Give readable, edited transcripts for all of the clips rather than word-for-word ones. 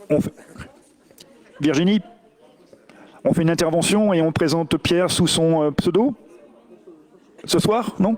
On fait- Virginie, on fait une intervention et on présente Pierre sous son pseudo ce soir, non?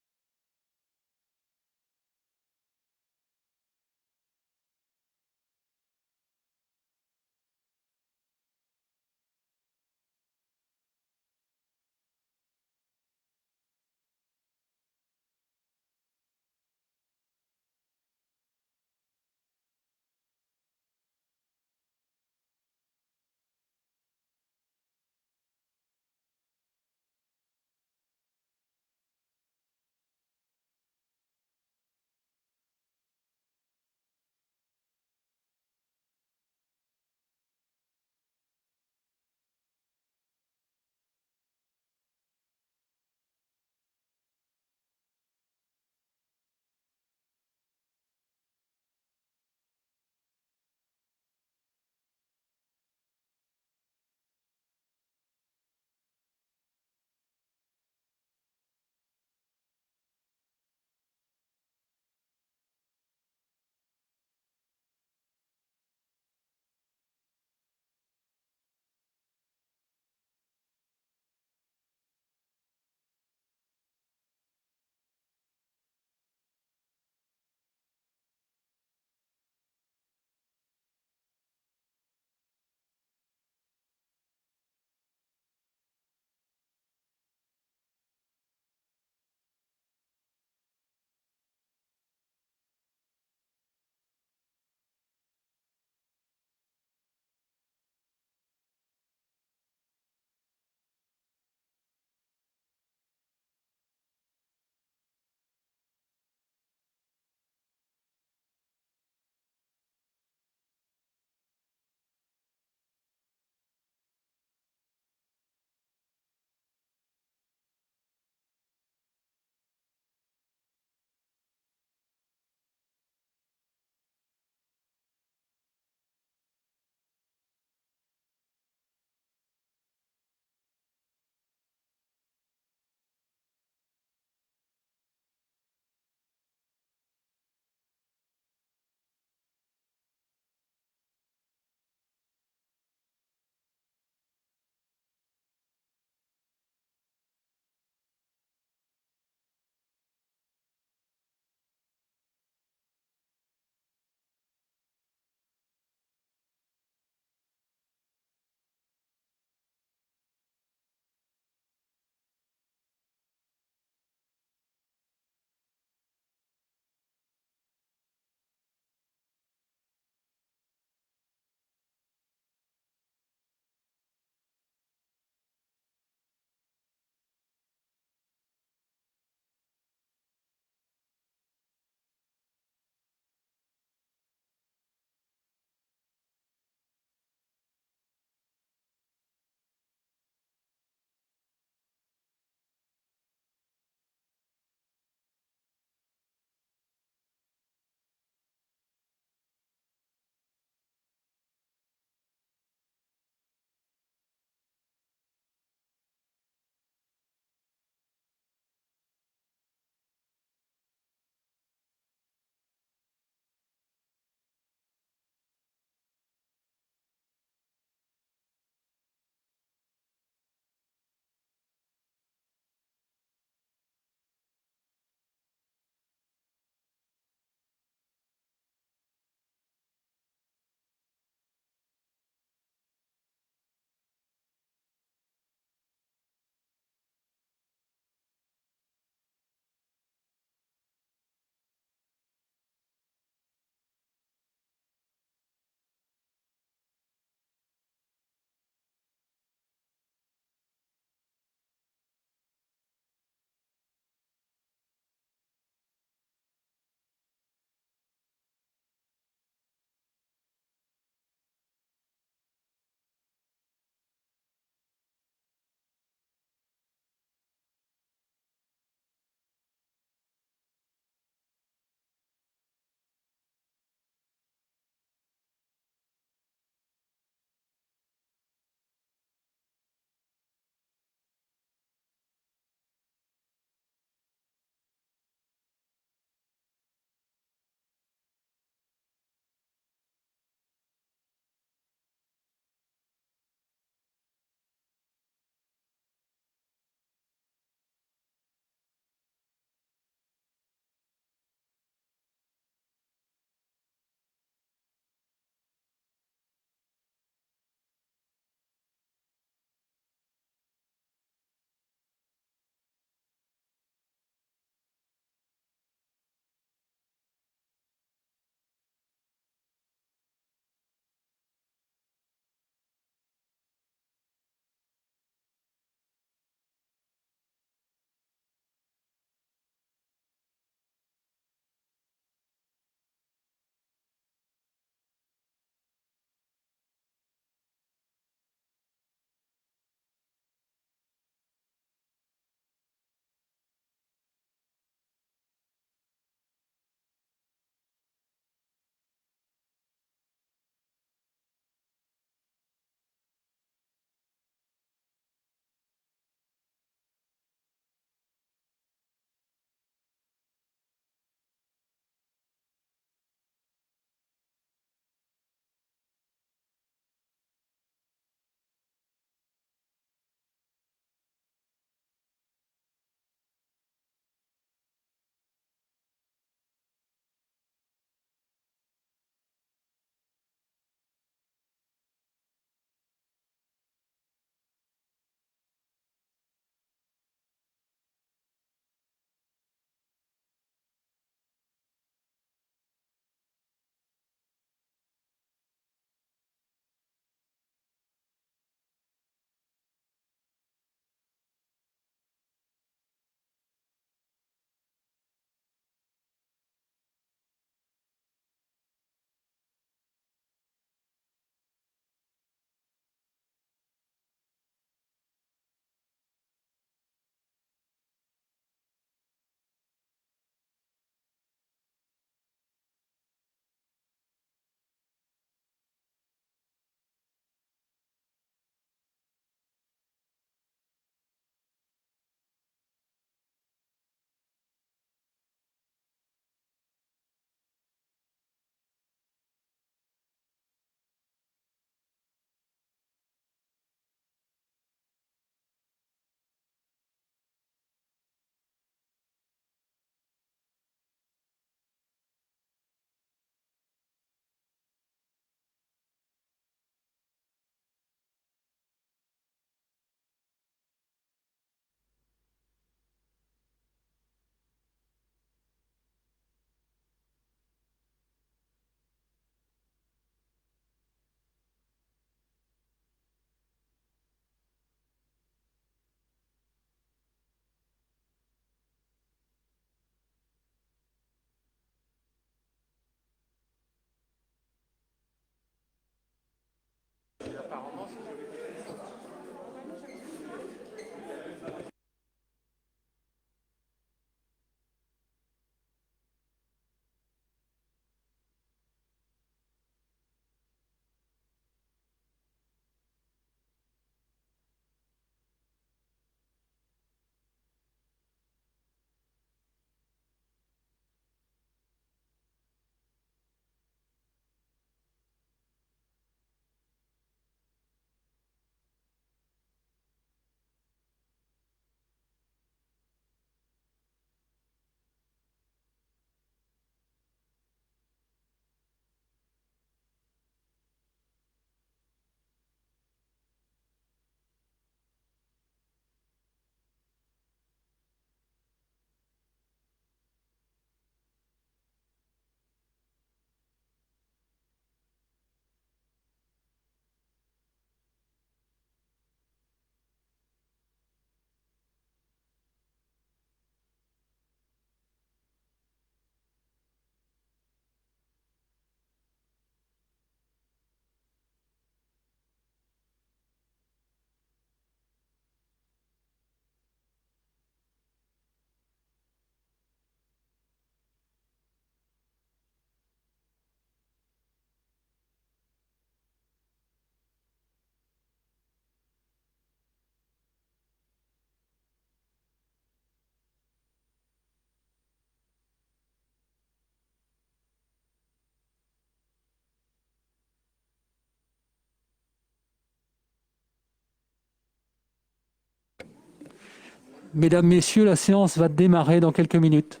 Mesdames, Messieurs, la séance va démarrer dans quelques minutes.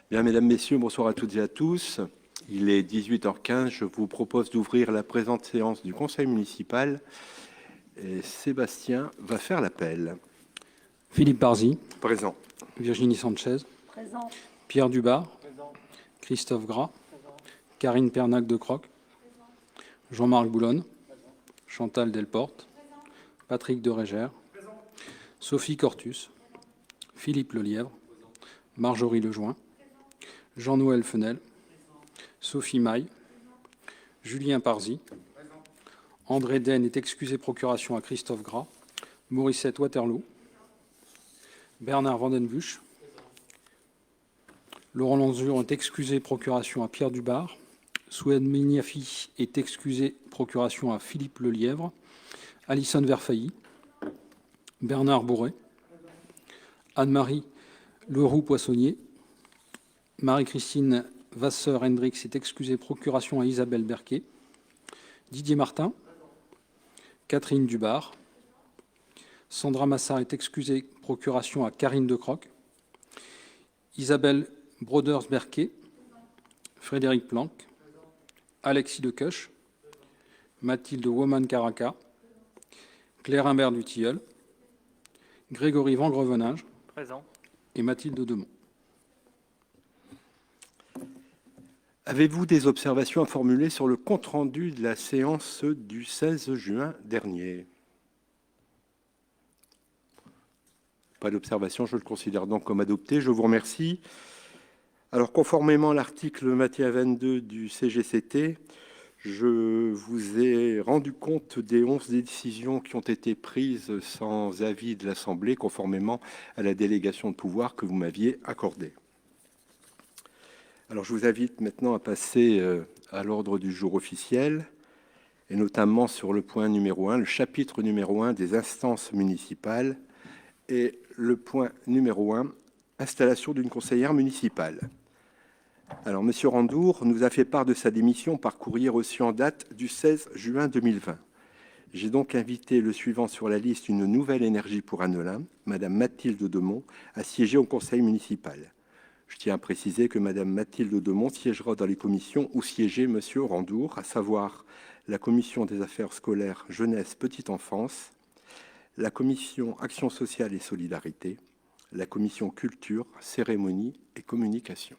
Bien, mesdames, messieurs, bonsoir à toutes et à tous. Il est 18h15. Je vous propose d'ouvrir la présente séance du Conseil municipal. Et Sébastien va faire l'appel. Philippe Barzy. Présent. Virginie Sanchez. Présent. Pierre Dubart. Présent. Christophe Gras. Présent. Karine Pernac de Croc. Jean-Marc Boulonne. Présent. Chantal Delporte. Présent. Patrick de Régère. Présent. Sophie Cortus. Philippe Lelièvre. Marjorie Lejoin. Jean-Noël Fenel, Sophie Maille, Julien Parzy, André Den est excusé procuration à Christophe Gras, Mauricette Waterloo, Bernard Vandenbusch, Laurent Lanzur est excusé procuration à Pierre Dubart, Soued Mignafi est excusé procuration à Philippe Lelièvre, Alison Verfailly, Bernard Bourret, Anne-Marie Leroux-Poissonnier, Marie-Christine Vasseur-Hendrix est excusée procuration à Isabelle Berquet. Didier Martin. Catherine Dubart. Sandra Massard est excusée procuration à Karine de Croc. Isabelle Broders-Berquet. Frédéric Planck. Alexis Lecoeuf. Mathilde Woman-Caraca. Claire Imbert du Tilleul. Grégory Van Grevenage. Présent. Et Mathilde Demont. Avez-vous des observations à formuler sur le compte-rendu de la séance du 16 juin dernier? Pas d'observation, je le considère donc comme adopté. Je vous remercie. Alors, conformément à l'article 21-22 du CGCT, je vous ai rendu compte des 11 décisions qui ont été prises sans avis de l'Assemblée, conformément à la délégation de pouvoir que vous m'aviez accordée. Alors, je vous invite maintenant à passer à l'ordre du jour officiel, et notamment sur le point numéro 1, le chapitre numéro 1 des instances municipales, et le point numéro 1, installation d'une conseillère municipale. Alors, M. Randour nous a fait part de sa démission par courrier reçu en date du 16 juin 2020. J'ai donc invité le suivant sur la liste Une nouvelle énergie pour Annelin, Mme Mathilde Demont, à siéger au conseil municipal. Je tiens à préciser que Mme Mathilde Demont siégera dans les commissions où siégeait M. Randour, à savoir la commission des affaires scolaires, jeunesse, petite enfance, la commission action sociale et solidarité, la commission culture, cérémonie et communication.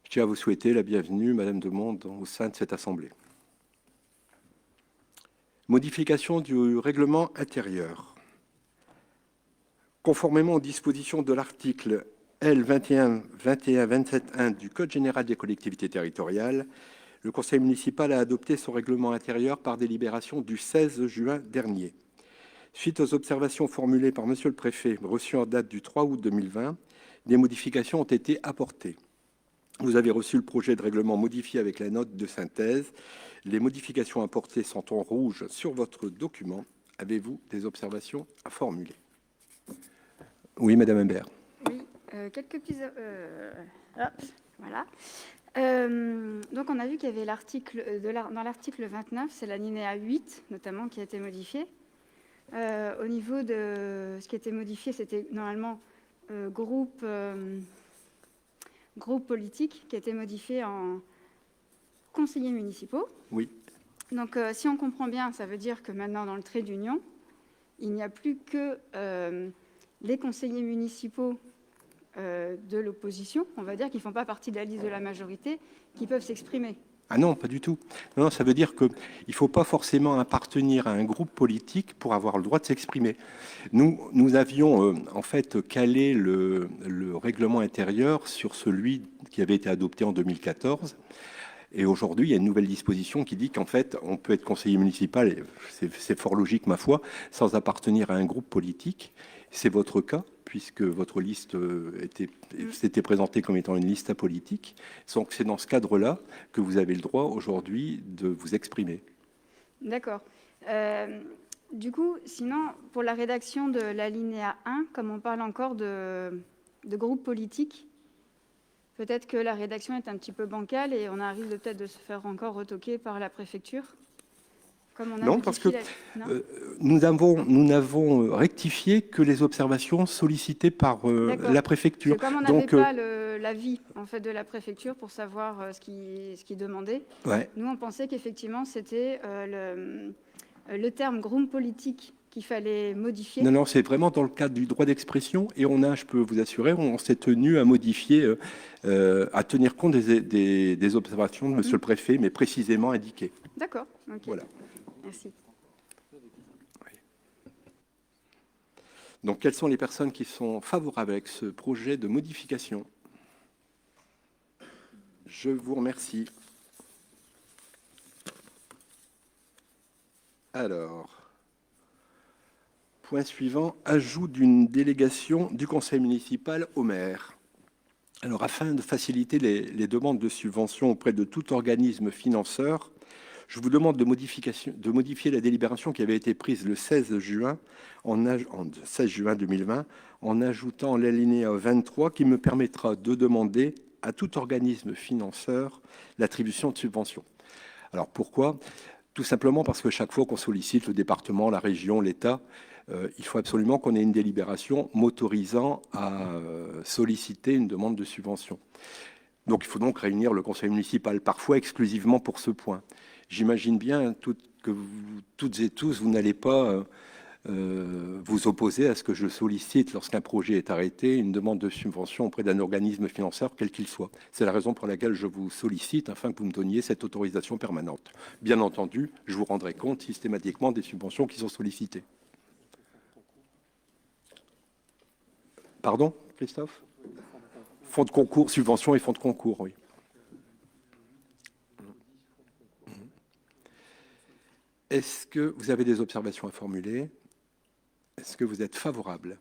Je tiens à vous souhaiter la bienvenue, Mme Demont, au sein de cette assemblée. Modification du règlement intérieur. Conformément aux dispositions de l'article L. 21-27-1 du Code général des collectivités territoriales, le Conseil municipal a adopté son règlement intérieur par délibération du 16 juin dernier. Suite aux observations formulées par M. le Préfet, reçues en date du 3 août 2020, des modifications ont été apportées. Vous avez reçu le projet de règlement modifié avec la note de synthèse. Les modifications apportées sont en rouge sur votre document. Avez-vous des observations à formuler? Oui, Madame Imbert. Oui, quelques petits... voilà. Donc, on a vu qu'il y avait l'article dans l'article 29, c'est l'alinéa 8, notamment, qui a été modifié. Au niveau de ce qui a été modifié, c'était normalement groupe politique, qui a été modifié en conseillers municipaux. Oui. Donc, si on comprend bien, ça veut dire que maintenant, dans le trait d'union, il n'y a plus que les conseillers municipaux de l'opposition, on va dire, qui ne font pas partie de la liste de la majorité, qui peuvent s'exprimer. Ah non, pas du tout. Non, ça veut dire qu'il ne faut pas forcément appartenir à un groupe politique pour avoir le droit de s'exprimer. Nous avions en fait calé le règlement intérieur sur celui qui avait été adopté en 2014. Et aujourd'hui, il y a une nouvelle disposition qui dit qu'en fait, on peut être conseiller municipal, et c'est fort logique ma foi, sans appartenir à un groupe politique. C'est votre cas, puisque votre liste s'était présentée comme étant une liste apolitique. Donc c'est dans ce cadre-là que vous avez le droit aujourd'hui de vous exprimer. D'accord. Du coup, sinon, pour la rédaction de l'alinéa 1, comme on parle encore de groupe politique, peut-être que la rédaction est un petit peu bancale et on arrive peut-être de se faire encore retoquer par la préfecture. Comme on a Non, parce que nous n'avons rectifié que les observations sollicitées par la préfecture. Comme on n'avait pas l'avis en fait, de la préfecture pour savoir ce qui demandait, ouais. Nous, on pensait qu'effectivement, c'était le terme groupe politique qu'il fallait modifier. Non, c'est vraiment dans le cadre du droit d'expression et je peux vous assurer, on s'est tenu à modifier, à tenir compte des observations de monsieur le préfet, mais précisément indiquées. D'accord, ok. Voilà. Merci. Oui. Donc, quelles sont les personnes qui sont favorables avec ce projet de modification? Je vous remercie. Alors, point suivant, ajout d'une délégation du conseil municipal au maire. Alors, afin de faciliter les demandes de subventions auprès de tout organisme financeur, je vous demande de modifier la délibération qui avait été prise le 16 juin 2020 en ajoutant l'alinéa 23 qui me permettra de demander à tout organisme financeur l'attribution de subventions. Alors pourquoi? Tout simplement parce que chaque fois qu'on sollicite le département, la région, l'État, il faut absolument qu'on ait une délibération m'autorisant à solliciter une demande de subvention. Donc il faut donc réunir le conseil municipal, parfois exclusivement pour ce point. J'imagine bien que vous, toutes et tous, vous n'allez pas vous opposer à ce que je sollicite, lorsqu'un projet est arrêté, une demande de subvention auprès d'un organisme financeur, quel qu'il soit. C'est la raison pour laquelle je vous sollicite, afin que vous me donniez cette autorisation permanente. Bien entendu, je vous rendrai compte systématiquement des subventions qui sont sollicitées. Pardon, Christophe? Fonds de concours, subventions et fonds de concours, oui. Est-ce que vous avez des observations à formuler? Est-ce que vous êtes favorable?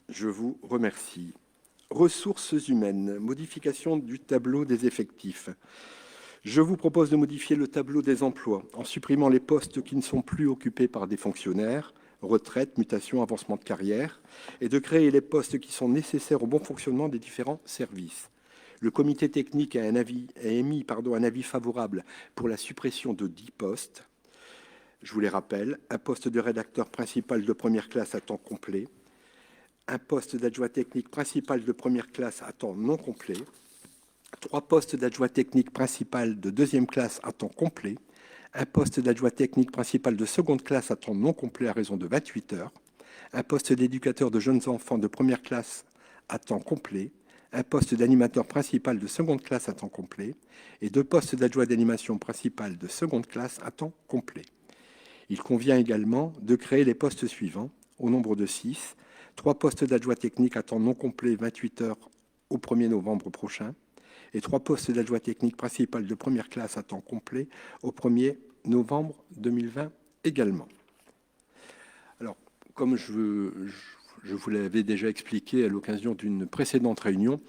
Je vous remercie. Ressources humaines, modification du tableau des effectifs. Je vous propose de modifier le tableau des emplois en supprimant les postes qui ne sont plus occupés par des fonctionnaires, retraite, mutation, avancement de carrière, et de créer les postes qui sont nécessaires au bon fonctionnement des différents services. Le comité technique a émis un avis favorable pour la suppression de 10 postes. Je vous les rappelle, un poste de rédacteur principal de première classe à temps complet, un poste d'adjoint technique principal de première classe à temps non complet, 3 postes d'adjoint technique principal de deuxième classe à temps complet, un poste d'adjoint technique principal de seconde classe à temps non complet à raison de 28 heures, un poste d'éducateur de jeunes enfants de première classe à temps complet, un poste d'animateur principal de seconde classe à temps complet et 2 postes d'adjoint d'animation principal de seconde classe à temps complet. Il convient également de créer les postes suivants, au nombre de 6, 3 postes d'adjoint technique à temps non complet 28 heures au 1er novembre prochain et 3 postes d'adjoint technique principal de première classe à temps complet au 1er novembre 2020 également. Alors, comme je vous l'avais déjà expliqué à l'occasion d'une précédente réunion,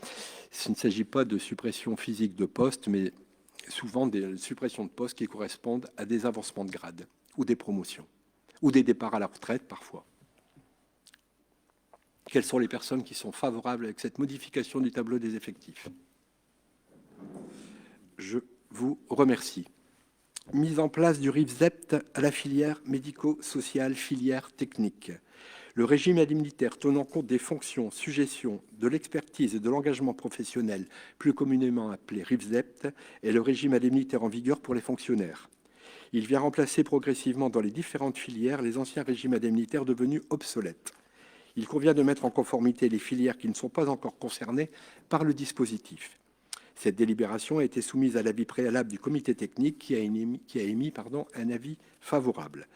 il ne s'agit pas de suppression physique de postes, mais souvent des suppressions de postes qui correspondent à des avancements de grade ou des promotions, ou des départs à la retraite parfois. Quelles sont les personnes qui sont favorables avec cette modification du tableau des effectifs? Je vous remercie. Mise en place du RIFZEPT à la filière médico-sociale, filière technique. Le régime indemnitaire tenant compte des fonctions, sujétions, de l'expertise et de l'engagement professionnel, plus communément appelé RIFZEPT, est le régime indemnitaire en vigueur pour les fonctionnaires. Il vient remplacer progressivement dans les différentes filières les anciens régimes indemnitaires devenus obsolètes. Il convient de mettre en conformité les filières qui ne sont pas encore concernées par le dispositif. Cette délibération a été soumise à l'avis préalable du comité technique qui a émis un avis favorable.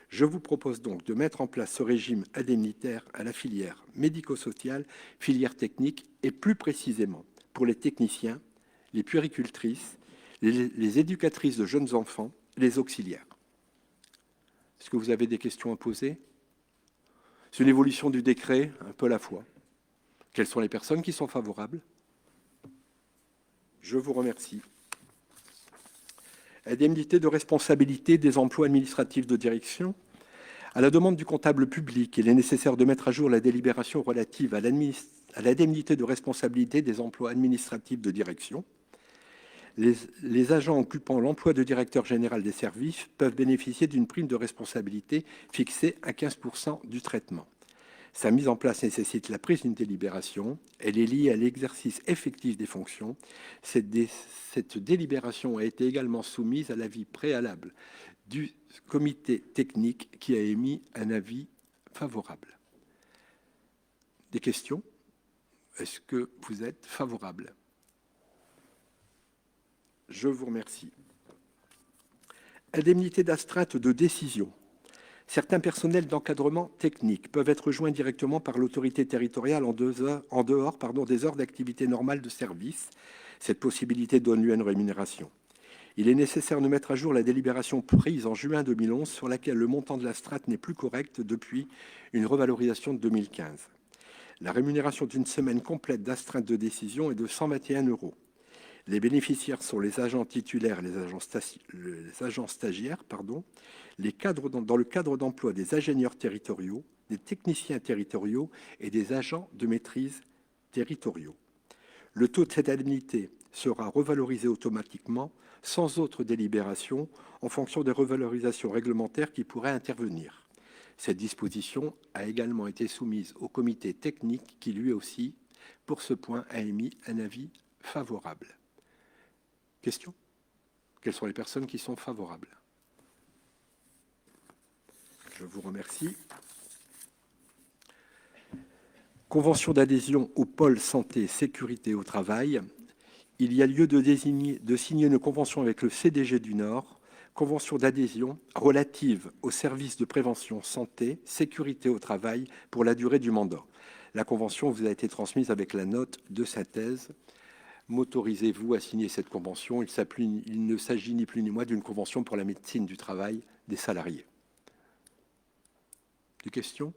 Je vous propose donc de mettre en place ce régime indemnitaire à la filière médico-sociale, filière technique et plus précisément pour les techniciens, les puéricultrices, les éducatrices de jeunes enfants, les auxiliaires. Est-ce que vous avez des questions à poser ? C'est une évolution du décret, un peu à la fois. Quelles sont les personnes qui sont favorables ? Je vous remercie. Indemnité de responsabilité des emplois administratifs de direction. À la demande du comptable public, il est nécessaire de mettre à jour la délibération relative à l'indemnité de responsabilité des emplois administratifs de direction. Les agents occupant l'emploi de directeur général des services peuvent bénéficier d'une prime de responsabilité fixée à 15% du traitement. Sa mise en place nécessite la prise d'une délibération. Elle est liée à l'exercice effectif des fonctions. Cette délibération a été également soumise à l'avis préalable du comité technique qui a émis un avis favorable. Des questions ? Est-ce que vous êtes favorable ? Je vous remercie. Indemnité d'astreinte de décision. Certains personnels d'encadrement technique peuvent être joints directement par l'autorité territoriale en dehors des heures d'activité normale de service. Cette possibilité donne lieu à une rémunération. Il est nécessaire de mettre à jour la délibération prise en juin 2011 sur laquelle le montant de l'astreinte n'est plus correct depuis une revalorisation de 2015. La rémunération d'une semaine complète d'astreinte de décision est de 121 €. Les bénéficiaires sont les agents titulaires et les agents stagiaires, les cadres dans le cadre d'emploi des ingénieurs territoriaux, des techniciens territoriaux et des agents de maîtrise territoriaux. Le taux de cette indemnité sera revalorisé automatiquement, sans autre délibération, en fonction des revalorisations réglementaires qui pourraient intervenir. Cette disposition a également été soumise au comité technique qui, lui aussi, pour ce point, a émis un avis favorable. Question ? Quelles sont les personnes qui sont favorables ? Je vous remercie. Convention d'adhésion au pôle santé sécurité au travail. Il y a lieu de signer une convention avec le CDG du Nord, convention d'adhésion relative aux services de prévention santé sécurité au travail pour la durée du mandat. La convention vous a été transmise avec la note de synthèse. M'autorisez-vous à signer cette convention ? Il ne s'agit ni plus ni moins d'une convention pour la médecine du travail des salariés. Des questions ?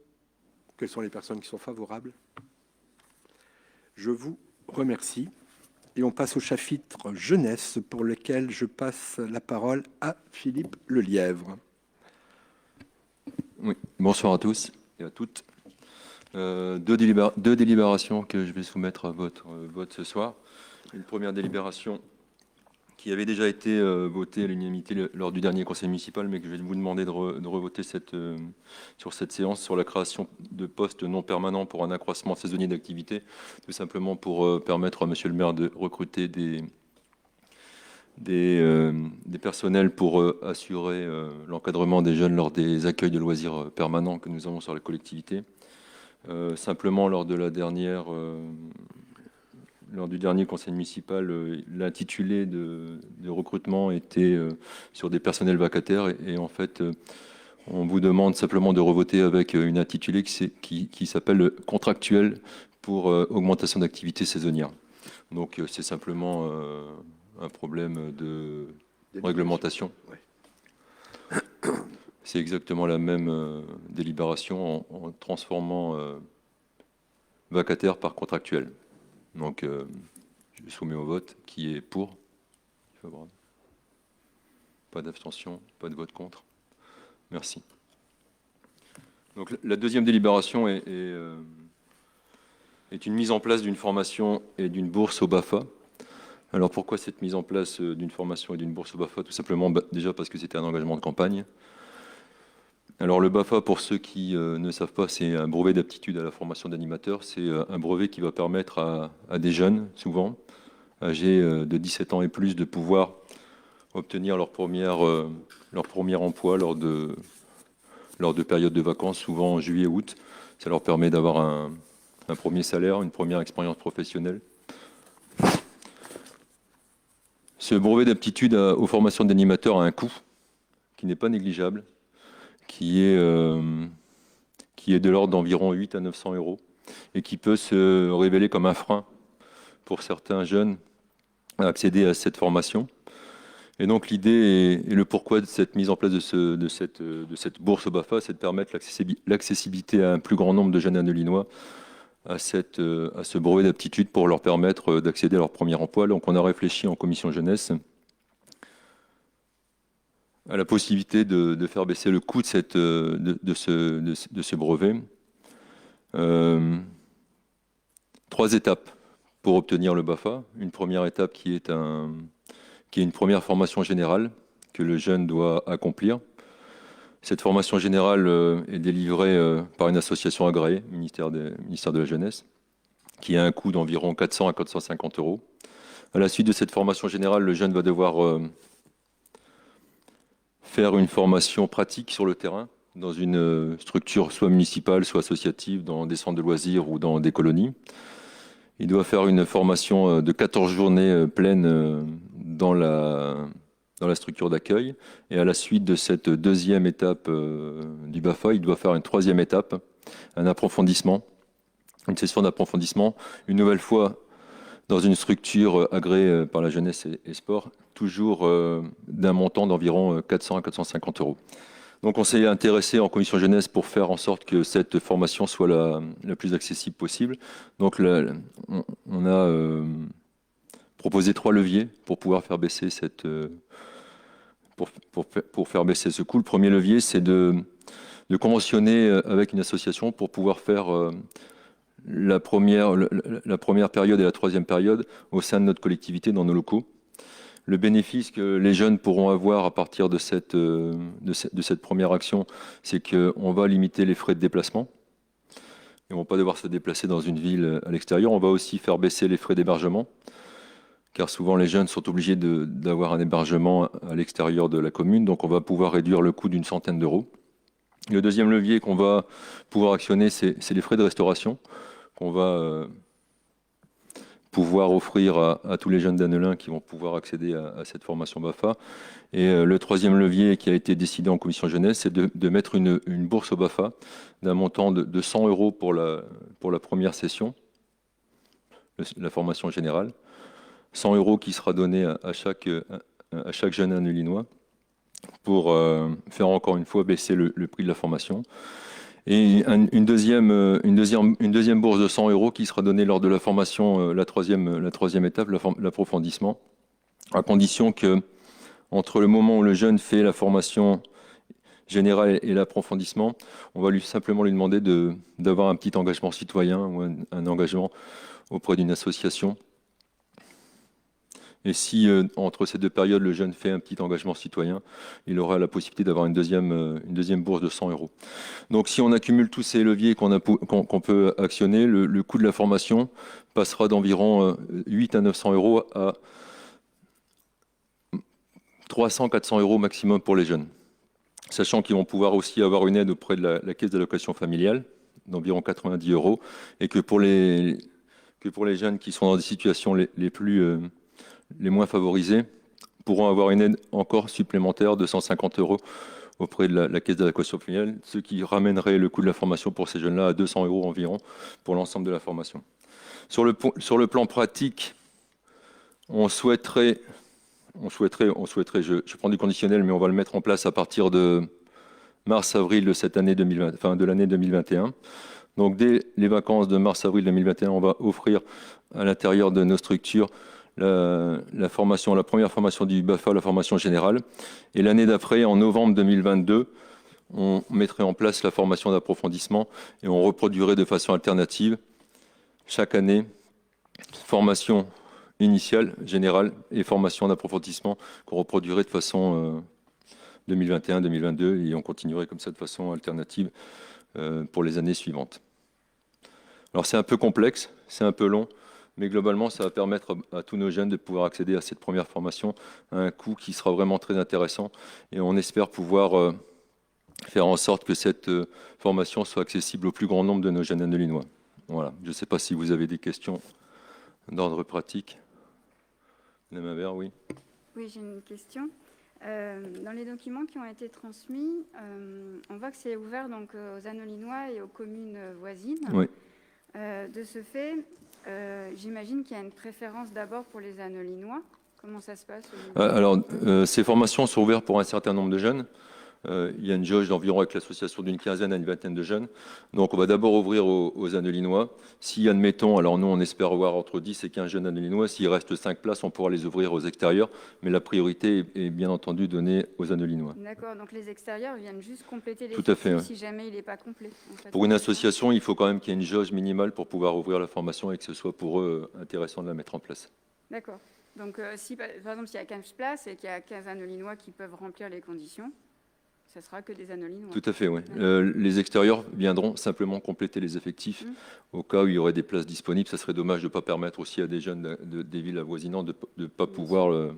Quelles sont les personnes qui sont favorables ? Je vous remercie. Et on passe au chapitre jeunesse pour lequel je passe la parole à Philippe Lelièvre. Oui, bonsoir à tous et à toutes. Deux délibérations que je vais soumettre à votre vote ce soir. Une première délibération qui avait déjà été votée à l'unanimité lors du dernier conseil municipal, mais que je vais vous demander de revoter sur cette séance sur la création de postes non permanents pour un accroissement saisonnier d'activité, tout simplement pour permettre à monsieur le maire de recruter des personnels pour assurer l'encadrement des jeunes lors des accueils de loisirs permanents que nous avons sur la collectivité. Simplement, lors du dernier conseil municipal, l'intitulé de recrutement était sur des personnels vacataires et en fait, on vous demande simplement de revoter avec une intitulé qui s'appelle contractuel pour augmentation d'activité saisonnière. Donc c'est simplement un problème de réglementation. Ouais. C'est exactement la même délibération en transformant vacataire par contractuel. Donc, je soumets au vote. Qui est pour ? Pas d'abstention, pas de vote contre. Merci. Donc, la deuxième délibération est une mise en place d'une formation et d'une bourse au BAFA. Alors, pourquoi cette mise en place d'une formation et d'une bourse au BAFA ? Tout simplement, déjà parce que c'était un engagement de campagne. Alors le BAFA, pour ceux qui ne savent pas, c'est un brevet d'aptitude à la formation d'animateur. C'est un brevet qui va permettre à des jeunes, souvent, âgés de 17 ans et plus, de pouvoir obtenir leur premier emploi lors de périodes de vacances, souvent en juillet-août. Ça leur permet d'avoir un premier salaire, une première expérience professionnelle. Ce brevet d'aptitude aux formations d'animateurs a un coût qui n'est pas négligeable, qui est de l'ordre d'environ 800 à 900 euros et qui peut se révéler comme un frein pour certains jeunes à accéder à cette formation. Et donc l'idée et le pourquoi de cette mise en place de cette bourse au BAFA, c'est de permettre l'accessibilité à un plus grand nombre de jeunes annelinois à ce brevet d'aptitude pour leur permettre d'accéder à leur premier emploi. Donc on a réfléchi en commission jeunesse à la possibilité de faire baisser le coût de ce brevet. 3 étapes pour obtenir le BAFA. Une première étape qui est une première formation générale que le jeune doit accomplir. Cette formation générale est délivrée par une association agréée, ministère de la Jeunesse, qui a un coût d'environ 400 à 450 euros. À la suite de cette formation générale, le jeune va devoir faire une formation pratique sur le terrain, dans une structure soit municipale, soit associative, dans des centres de loisirs ou dans des colonies. Il doit faire une formation de 14 journées pleines dans la structure d'accueil. Et à la suite de cette deuxième étape du BAFA, il doit faire une troisième étape, un approfondissement, une session d'approfondissement, une nouvelle fois dans une structure agréée par la jeunesse et sport, toujours d'un montant d'environ 400 à 450 euros. Donc on s'est intéressé en commission jeunesse pour faire en sorte que cette formation soit la plus accessible possible. Donc on a proposé 3 leviers pour pouvoir faire baisser pour faire baisser ce coût. Le premier levier, c'est de conventionner avec une association pour pouvoir faire la première période et la troisième période au sein de notre collectivité, dans nos locaux. Le bénéfice que les jeunes pourront avoir à partir de cette première action, c'est qu'on va limiter les frais de déplacement. Ils ne vont pas devoir se déplacer dans une ville à l'extérieur. On va aussi faire baisser les frais d'hébergement, car souvent les jeunes sont obligés d'avoir un hébergement à l'extérieur de la commune. Donc on va pouvoir réduire le coût d'une centaine d'euros. Le deuxième levier qu'on va pouvoir actionner, c'est les frais de restauration qu'on va pouvoir offrir à tous les jeunes d'Annelin qui vont pouvoir accéder à cette formation BAFA. Et le troisième levier qui a été décidé en commission jeunesse, c'est de mettre une bourse au BAFA d'un montant de 100 euros pour la première session, la formation générale. 100 euros qui sera donné à chaque jeune annelinois pour faire encore une fois baisser le prix de la formation. Et une deuxième bourse de 100 euros qui sera donnée lors de la formation, la troisième étape, l'approfondissement, à condition que, entre le moment où le jeune fait la formation générale et l'approfondissement, on va simplement lui demander d'avoir un petit engagement citoyen ou un engagement auprès d'une association. Et si, entre ces 2 périodes, le jeune fait un petit engagement citoyen, il aura la possibilité d'avoir une deuxième bourse de 100 euros. Donc, si on accumule tous ces leviers qu'on peut actionner, le coût de la formation passera d'environ 800 à 900 euros à 300 à 400 euros maximum pour les jeunes. Sachant qu'ils vont pouvoir aussi avoir une aide auprès de la caisse d'allocation familiale, d'environ 90 euros, et que pour les jeunes qui sont dans des situations les moins favorisés pourront avoir une aide encore supplémentaire de 150 euros auprès de la caisse d'allocation familiale, ce qui ramènerait le coût de la formation pour ces jeunes-là à 200 euros environ pour l'ensemble de la formation. Sur le plan pratique, on souhaiterait, je prends du conditionnel, mais on va le mettre en place à partir de mars-avril de cette année 2020, enfin de l'année 2021. Donc dès les vacances de mars-avril 2021, on va offrir à l'intérieur de nos structures la première formation du BAFA, la formation générale. Et l'année d'après, en novembre 2022, on mettrait en place la formation d'approfondissement et on reproduirait de façon alternative chaque année formation initiale, générale et formation d'approfondissement qu'on reproduirait de façon 2021, 2022, et on continuerait comme ça de façon alternative pour les années suivantes. Alors c'est un peu complexe, c'est un peu long, mais globalement, ça va permettre à tous nos jeunes de pouvoir accéder à cette première formation à un coût qui sera vraiment très intéressant, et on espère pouvoir faire en sorte que cette formation soit accessible au plus grand nombre de nos jeunes Annelinois. Voilà. Je ne sais pas si vous avez des questions d'ordre pratique. Madame Habert, oui. Oui, j'ai une question. Dans les documents qui ont été transmis, on voit que c'est ouvert donc, aux Annelinois et aux communes voisines. Oui. De ce fait, j'imagine qu'il y a une préférence d'abord pour les Annelinois. Comment ça se passe Alors, ces formations sont ouvertes pour un certain nombre de jeunes. Il y a une jauge d'environ avec l'association d'une quinzaine à une vingtaine de jeunes. Donc on va d'abord ouvrir aux Annelinois. Si, admettons, alors nous on espère avoir entre 10 et 15 jeunes Annelinois, s'il reste 5 places, on pourra les ouvrir aux extérieurs, mais la priorité est bien entendu donnée aux Annelinois. D'accord, donc les extérieurs viennent juste compléter les Tout à fait, ouais. si jamais il n'est pas complet. En fait. Pour une association, il faut quand même qu'il y ait une jauge minimale pour pouvoir ouvrir la formation et que ce soit pour eux intéressant de la mettre en place. D'accord. Donc si par exemple s'il y a 15 places et qu'il y a 15 Annelinois qui peuvent remplir les conditions, ce sera que des Annelinois. Tout à fait, oui. Les extérieurs viendront simplement compléter les effectifs. Au cas où il y aurait des places disponibles, ça serait dommage de ne pas permettre aussi à des jeunes des villes avoisinantes de ne pas pouvoir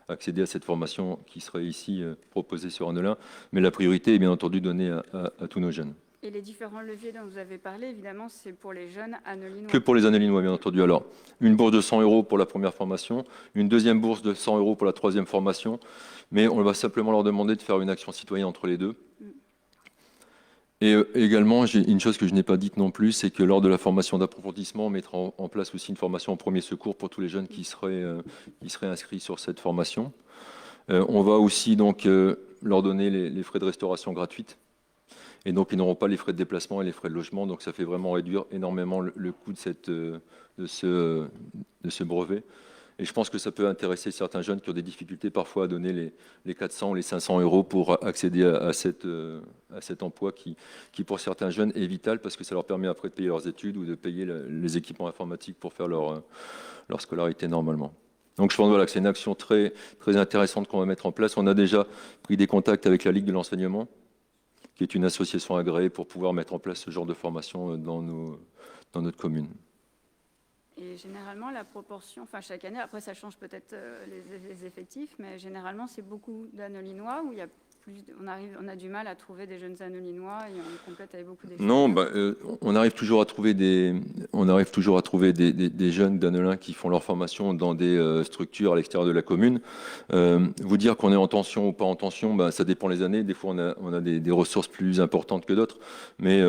accéder à cette formation qui serait ici proposée sur Annelin. Mais la priorité est bien entendu donnée à tous nos jeunes. Et les différents leviers dont vous avez parlé, évidemment, c'est pour les jeunes Annelinois. Que pour les Annelinois, bien entendu. Alors, une bourse de 100 € pour la première formation, une deuxième bourse de 100 € pour la troisième formation, mais on va simplement leur demander de faire une action citoyenne entre les deux. Et également, une chose que je n'ai pas dite non plus, c'est que lors de la formation d'approfondissement, on mettra en place aussi une formation en premier secours pour tous les jeunes qui seraient inscrits sur cette formation. On va aussi donc leur donner les frais de restauration gratuites. Et donc, ils n'auront pas les frais de déplacement et les frais de logement. Donc, ça fait vraiment réduire énormément le coût de ce brevet. Et je pense que ça peut intéresser certains jeunes qui ont des difficultés parfois à donner les 400 ou les 500 € pour accéder à cet emploi qui, pour certains jeunes, est vital parce que ça leur permet après de payer leurs études ou de payer les équipements informatiques pour faire leur scolarité normalement. Donc, je pense voilà, que c'est une action très, très intéressante qu'on va mettre en place. On a déjà pris des contacts avec la Ligue de l'enseignement, qui est une association agréée pour pouvoir mettre en place ce genre de formation dans notre commune. Et généralement, la proportion, enfin chaque année, après ça change peut-être les effectifs, mais généralement c'est beaucoup d'Annelinois où il y a on a du mal à trouver des jeunes Annelinois et on complète avec beaucoup d'expérience. Non, on arrive toujours à trouver des jeunes d'Annelin qui font leur formation dans des structures à l'extérieur de la commune. Vous dire qu'on est en tension ou pas en tension, ça dépend les années. Des fois, on a des ressources plus importantes que d'autres, mais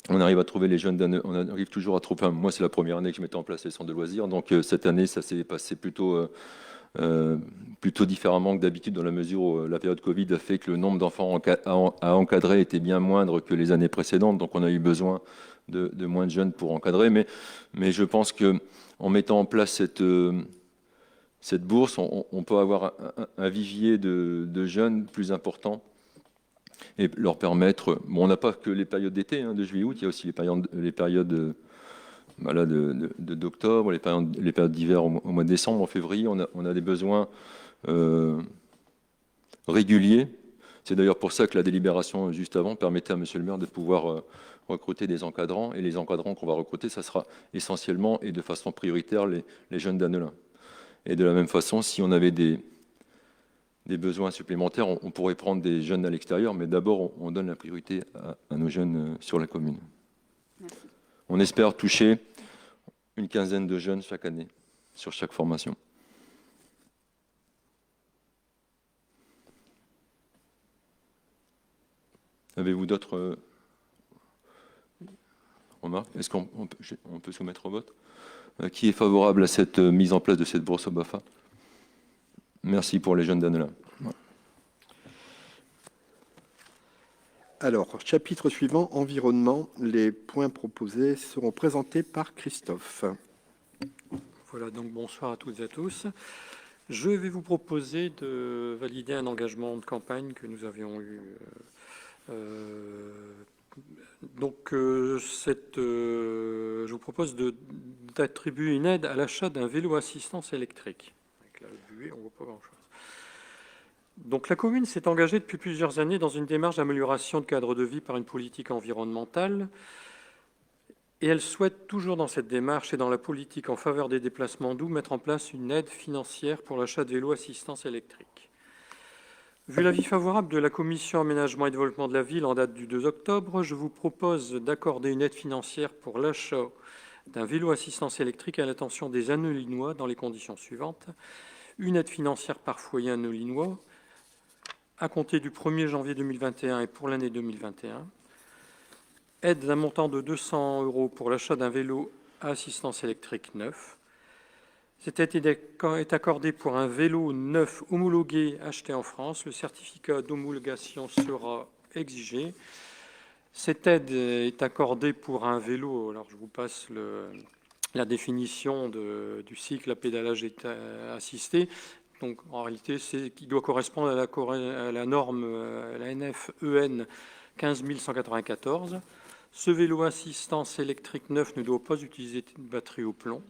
on arrive à trouver les jeunes d'Annelin. On arrive toujours à trouver. Enfin, moi, c'est la première année que je mettais en place les centres de loisirs, donc cette année, ça s'est passé plutôt différemment que d'habitude dans la mesure où la période Covid a fait que le nombre d'enfants à encadrer était bien moindre que les années précédentes, donc on a eu besoin de moins de jeunes pour encadrer, mais je pense qu'en mettant en place cette bourse, on peut avoir un vivier de jeunes plus important et leur permettre, on n'a pas que les périodes d'été, de juillet-août, il y a aussi les périodes d'octobre, les périodes d'hiver au mois de décembre, en février, on a des besoins réguliers. C'est d'ailleurs pour ça que la délibération juste avant permettait à monsieur le maire de pouvoir recruter des encadrants. Et les encadrants qu'on va recruter, ça sera essentiellement et de façon prioritaire les jeunes d'Annelin. Et de la même façon, si on avait des besoins supplémentaires, on pourrait prendre des jeunes à l'extérieur, mais d'abord, on donne la priorité à nos jeunes sur la commune. Merci. On espère toucher une quinzaine de jeunes chaque année sur chaque formation. Avez-vous d'autres remarques? Est-ce qu'on peut soumettre au vote? Qui est favorable à cette mise en place de cette bourse au BAFA? Merci pour les jeunes d'Annelin. Alors, chapitre suivant, environnement. Les points proposés seront présentés par Christophe. Voilà, donc bonsoir à toutes et à tous. Je vais vous proposer de valider un engagement de campagne que nous avions eu. Je vous propose d'attribuer une aide à l'achat d'un vélo assistance électrique. Avec la buée, on ne voit pas grand-chose. Donc la commune s'est engagée depuis plusieurs années dans une démarche d'amélioration de cadre de vie par une politique environnementale. Et elle souhaite toujours dans cette démarche et dans la politique en faveur des déplacements doux mettre en place une aide financière pour l'achat de vélos assistance électrique. Vu l'avis favorable de la Commission aménagement et développement de la ville en date du 2 octobre, je vous propose d'accorder une aide financière pour l'achat d'un vélo assistance électrique à l'attention des Annelinois dans les conditions suivantes. Une aide financière par foyer Annelinois à compter du 1er janvier 2021 et pour l'année 2021. Aide d'un montant de 200 € pour l'achat d'un vélo à assistance électrique neuf. Cette aide est accordée pour un vélo neuf homologué acheté en France. Le certificat d'homologation sera exigé. Cette aide est accordée pour un vélo, alors je vous passe la définition du cycle à pédalage assisté. Donc en réalité, c'est qui doit correspondre à la norme, la NF-EN 15194. Ce vélo assistance électrique neuf ne doit pas utiliser de batterie au plomb.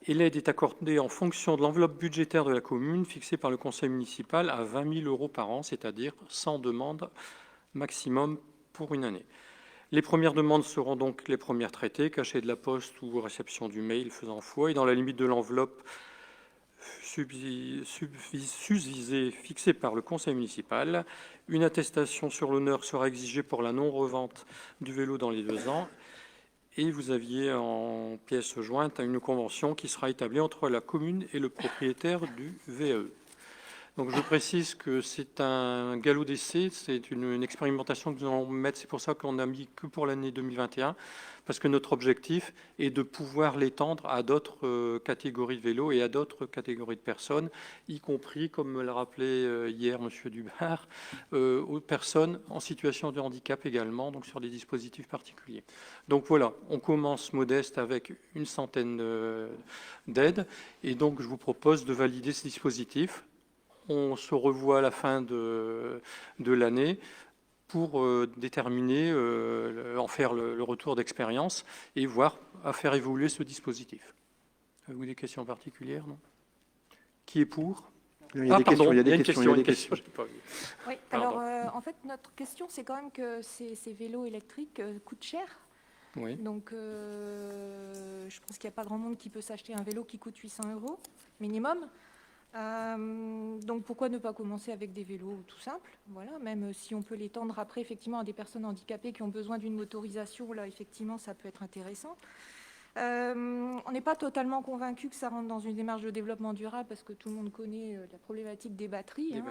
Et l'aide est accordée en fonction de l'enveloppe budgétaire de la commune fixée par le conseil municipal à 20 000 € par an, c'est-à-dire 100 demandes maximum pour une année. Les premières demandes seront donc les premières traitées, cachet de la poste ou réception du mail faisant foi, et dans la limite de l'enveloppe susvisée fixée par le conseil municipal. Une attestation sur l'honneur sera exigée pour la non-revente du vélo dans les 2 ans. Et vous aviez en pièce jointe une convention qui sera établie entre la commune et le propriétaire du VAE. Donc je précise que c'est un galop d'essai, c'est une expérimentation que nous allons mettre, c'est pour ça qu'on n'a mis que pour l'année 2021, parce que notre objectif est de pouvoir l'étendre à d'autres catégories de vélos et à d'autres catégories de personnes, y compris, comme me l'a rappelé hier M. Dubard, aux personnes en situation de handicap également, donc sur des dispositifs particuliers. Donc voilà, on commence modeste avec une centaine d'aides, et donc je vous propose de valider ce dispositif. On se revoit à la fin de l'année pour déterminer, en faire le retour d'expérience et voir à faire évoluer ce dispositif. Avez-vous des questions particulières, non? Qui est pour? Il y a des questions, il y a des questions. J'ai pas vu. Oui, alors en fait, notre question, c'est quand même que ces vélos électriques coûtent cher. Oui. Donc, je pense qu'il n'y a pas grand monde qui peut s'acheter un vélo qui coûte 800 € minimum. Donc pourquoi ne pas commencer avec des vélos tout simples, voilà, même si on peut l'étendre après effectivement à des personnes handicapées qui ont besoin d'une motorisation, là effectivement ça peut être intéressant. On n'est pas totalement convaincu que ça rentre dans une démarche de développement durable parce que tout le monde connaît la problématique des batteries, oui.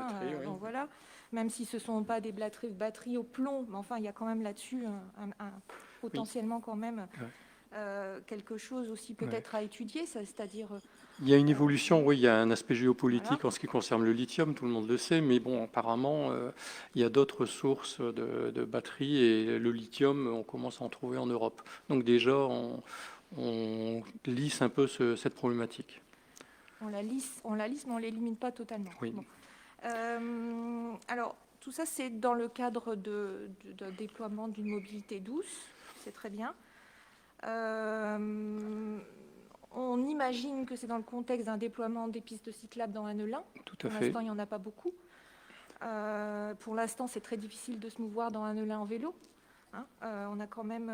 donc voilà, même si ce ne sont pas des batteries au plomb, mais enfin il y a quand même là-dessus potentiellement quand même quelque chose aussi peut-être à étudier, c'est-à-dire il y a une évolution, oui, il y a un aspect géopolitique en ce qui concerne le lithium, tout le monde le sait, mais bon, apparemment, il y a d'autres sources de batteries et le lithium, on commence à en trouver en Europe. Donc déjà, on lisse un peu cette problématique. On la lisse, mais on ne l'élimine pas totalement. Oui. Bon. Alors, tout ça, c'est dans le cadre d'un déploiement d'une mobilité douce, c'est très bien. On imagine que c'est dans le contexte d'un déploiement des pistes cyclables dans Annelin. Tout à fait. Pour l'instant, il n'y en a pas beaucoup. Pour l'instant, c'est très difficile de se mouvoir dans Annelin en vélo. On a quand même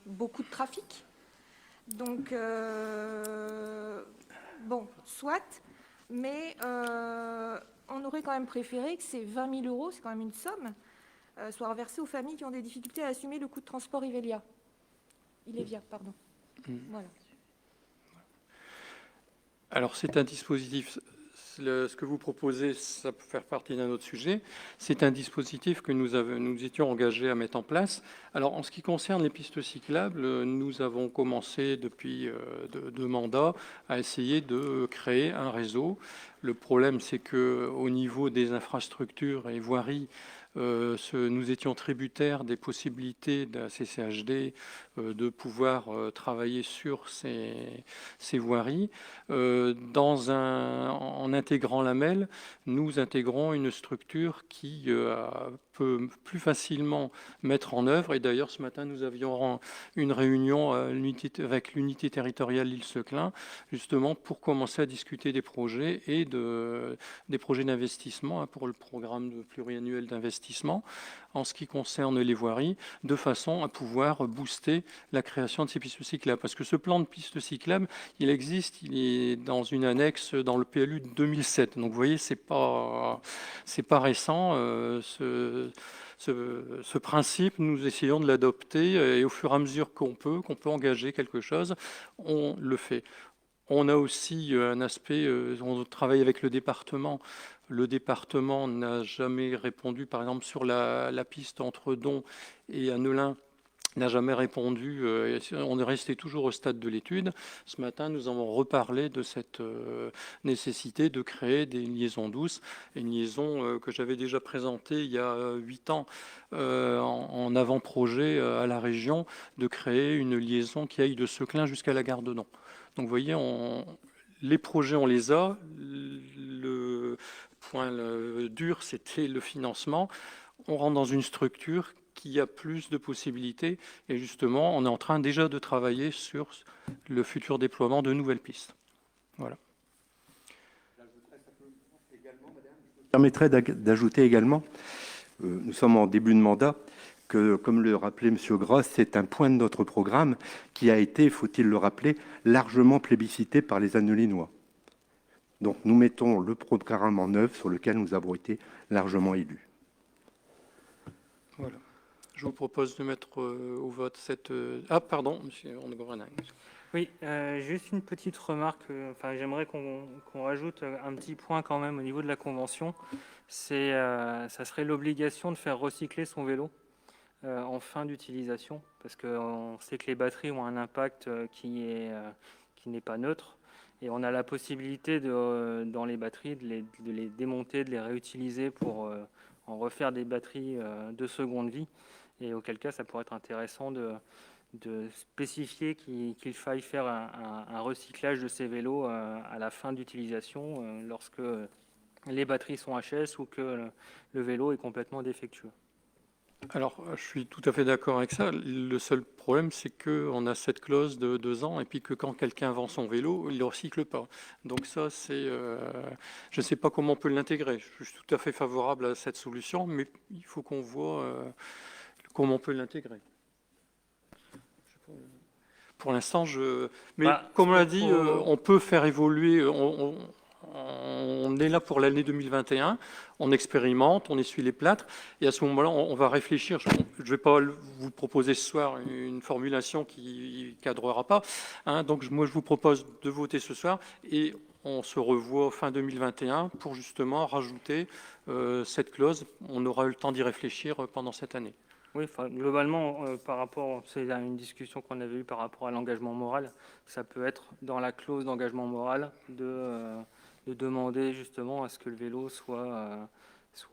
beaucoup de trafic. Donc, bon, soit, mais on aurait quand même préféré que ces 20 000 €, c'est quand même une somme, soient reversés aux familles qui ont des difficultés à assumer le coût de transport Ilevia, pardon. Voilà. Alors, c'est un dispositif, ce que vous proposez, ça peut faire partie d'un autre sujet. C'est un dispositif que nous étions engagés à mettre en place. Alors, en ce qui concerne les pistes cyclables, nous avons commencé depuis 2 mandats à essayer de créer un réseau. Le problème, c'est qu'au niveau des infrastructures et voiries, nous étions tributaires des possibilités de la CCHD de pouvoir travailler sur ces voiries. En intégrant l'AMEL, nous intégrons une structure qui peut plus facilement mettre en œuvre. Et d'ailleurs, ce matin, nous avions une réunion avec l'unité territoriale Lille-Seclin, justement pour commencer à discuter des projets et des projets d'investissement pour le programme pluriannuel d'investissement en ce qui concerne les voiries, de façon à pouvoir booster la création de ces pistes cyclables. Parce que ce plan de pistes cyclables, il existe, il est dans une annexe dans le PLU de 2007. Donc vous voyez, c'est pas récent. Ce principe, nous essayons de l'adopter et au fur et à mesure qu'on peut engager quelque chose, on le fait. On a aussi un aspect, on travaille avec le département. Le département n'a jamais répondu, par exemple, sur la piste entre Don et Annelin, n'a jamais répondu. On est resté toujours au stade de l'étude. Ce matin, nous avons reparlé de cette nécessité de créer des liaisons douces. Une liaison que j'avais déjà présentée il y a 8 ans en avant-projet à la région, de créer une liaison qui aille de Seclin jusqu'à la gare de Don. Donc vous voyez, les projets, on les a. Le point dur, c'était le financement. On rentre dans une structure qui a plus de possibilités. Et justement, on est en train déjà de travailler sur le futur déploiement de nouvelles pistes. Voilà. Je permettrais d'ajouter également, nous sommes en début de mandat, que, comme le rappelait M. Gras, c'est un point de notre programme qui a été, faut-il le rappeler, largement plébiscité par les Annelinois. Donc nous mettons le programme en œuvre sur lequel nous avons été largement élus. Voilà. Je vous propose de mettre au vote cette... Ah, pardon, M. Ornegorenin. Oui, juste une petite remarque. J'aimerais qu'on rajoute un petit point quand même au niveau de la convention. Ça serait l'obligation de faire recycler son vélo en fin d'utilisation, parce qu'on sait que les batteries ont un impact qui n'est pas neutre, et on a la possibilité dans les batteries de les démonter, de les réutiliser pour en refaire des batteries de seconde vie, et auquel cas ça pourrait être intéressant de spécifier qu'il faille faire un recyclage de ces vélos à la fin d'utilisation lorsque les batteries sont HS ou que le vélo est complètement défectueux. Alors, je suis tout à fait d'accord avec ça. Le seul problème, c'est qu'on a cette clause de 2 ans et puis que quand quelqu'un vend son vélo, il ne le recycle pas. Donc ça, c'est... je ne sais pas comment on peut l'intégrer. Je suis tout à fait favorable à cette solution, mais il faut qu'on voit comment on peut l'intégrer. Pour l'instant, mais comme on l'a dit, on peut faire évoluer... On est là pour l'année 2021, on expérimente, on essuie les plâtres, et à ce moment-là, on va réfléchir. Je ne vais pas vous proposer ce soir une formulation qui ne cadrera pas. Donc moi, je vous propose de voter ce soir, et on se revoit fin 2021 pour justement rajouter cette clause. On aura eu le temps d'y réfléchir pendant cette année. Oui, globalement, par rapport, c'est une discussion qu'on avait eue par rapport à l'engagement moral. Ça peut être dans la clause d'engagement moral de demander justement à ce que le vélo soit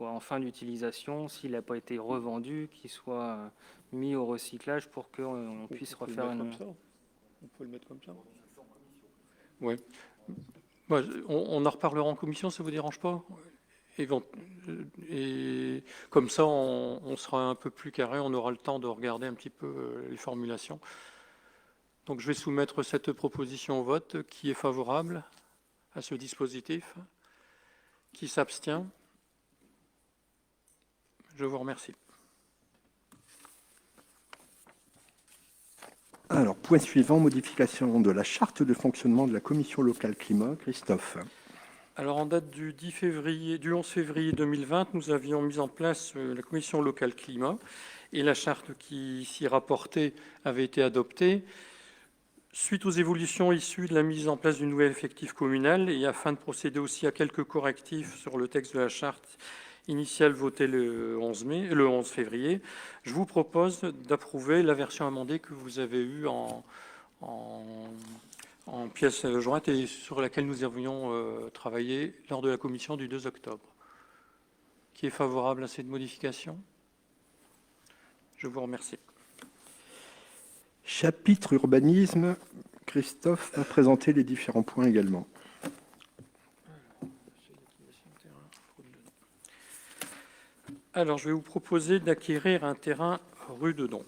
en fin d'utilisation, s'il n'a pas été revendu, qu'il soit mis au recyclage pour qu'on puisse refaire une... On peut le mettre comme ça. Oui. On en reparlera en commission, ça ne vous dérange pas ? Et comme ça, on sera un peu plus carré, on aura le temps de regarder un petit peu les formulations. Donc je vais soumettre cette proposition au vote. Qui est favorable à ce dispositif? Qui s'abstient? Je vous remercie. Alors, point suivant, modification de la charte de fonctionnement de la commission locale climat. Christophe. Alors, en date du 11 février 2020, nous avions mis en place la commission locale climat et la charte qui s'y rapportait avait été adoptée. Suite aux évolutions issues de la mise en place d'une nouvelle effectif communal et afin de procéder aussi à quelques correctifs sur le texte de la charte initiale votée le 11 février, je vous propose d'approuver la version amendée que vous avez eue en pièce jointe et sur laquelle nous avions travaillé lors de la commission du 2 octobre. Qui est favorable à cette modification? Je vous remercie. Chapitre urbanisme, Christophe va présenter les différents points également. Alors, je vais vous proposer d'acquérir un terrain rue de Don.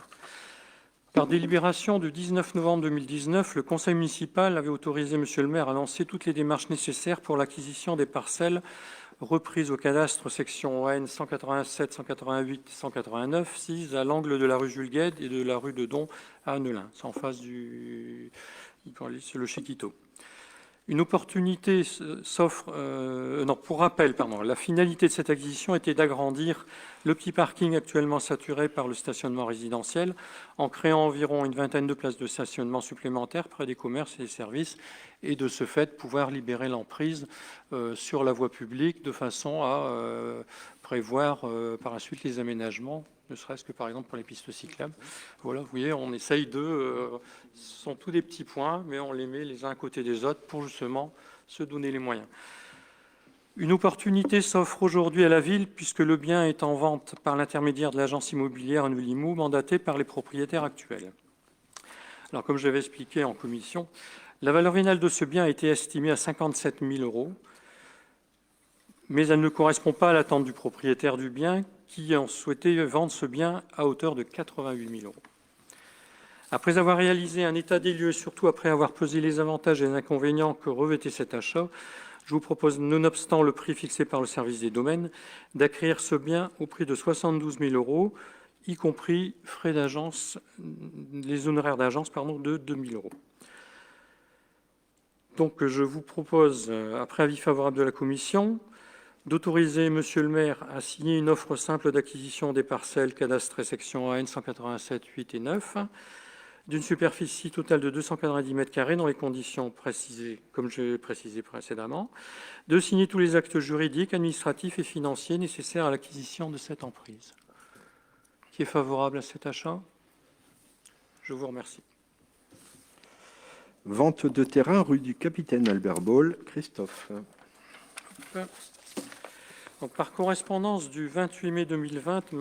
Par délibération du 19 novembre 2019, le conseil municipal avait autorisé monsieur le maire à lancer toutes les démarches nécessaires pour l'acquisition des parcelles reprises au cadastre section ON 187, 188, 189, 6 à l'angle de la rue Jules Guesde et de la rue de Don à Annelin. C'est en face du... c'est le Chiquito. Une opportunité s'offre... pour rappel, la finalité de cette acquisition était d'agrandir le petit parking actuellement saturé par le stationnement résidentiel en créant environ une vingtaine de places de stationnement supplémentaires près des commerces et des services et de ce fait pouvoir libérer l'emprise sur la voie publique de façon à prévoir par la suite les aménagements, ne serait-ce que par exemple pour les pistes cyclables. Voilà, vous voyez, on essaye de... ce sont tous des petits points, mais on les met les uns à côté des autres pour justement se donner les moyens. Une opportunité s'offre aujourd'hui à la ville puisque le bien est en vente par l'intermédiaire de l'agence immobilière Anoulimou, mandatée par les propriétaires actuels. Alors, comme je l'avais expliqué en commission, la valeur vénale de ce bien a été estimée à 57 000 €, mais elle ne correspond pas à l'attente du propriétaire du bien qui a souhaité vendre ce bien à hauteur de 88 000 €. Après avoir réalisé un état des lieux et surtout après avoir pesé les avantages et les inconvénients que revêtait cet achat, je vous propose, nonobstant le prix fixé par le service des domaines, d'acquérir ce bien au prix de 72 000 €, y compris frais d'agence, les honoraires d'agence de 2 000 €. Donc je vous propose, après avis favorable de la commission, d'autoriser monsieur le maire à signer une offre simple d'acquisition des parcelles cadastrées section AN 187, 8 et 9, d'une superficie totale de 290 m² dans les conditions précisées, comme je l'ai précisé précédemment, de signer tous les actes juridiques, administratifs et financiers nécessaires à l'acquisition de cette emprise. Qui est favorable à cet achat? Je vous remercie. Vente de terrain rue du Capitaine Albert Ball, Christophe. Donc, par correspondance du 28 mai 2020,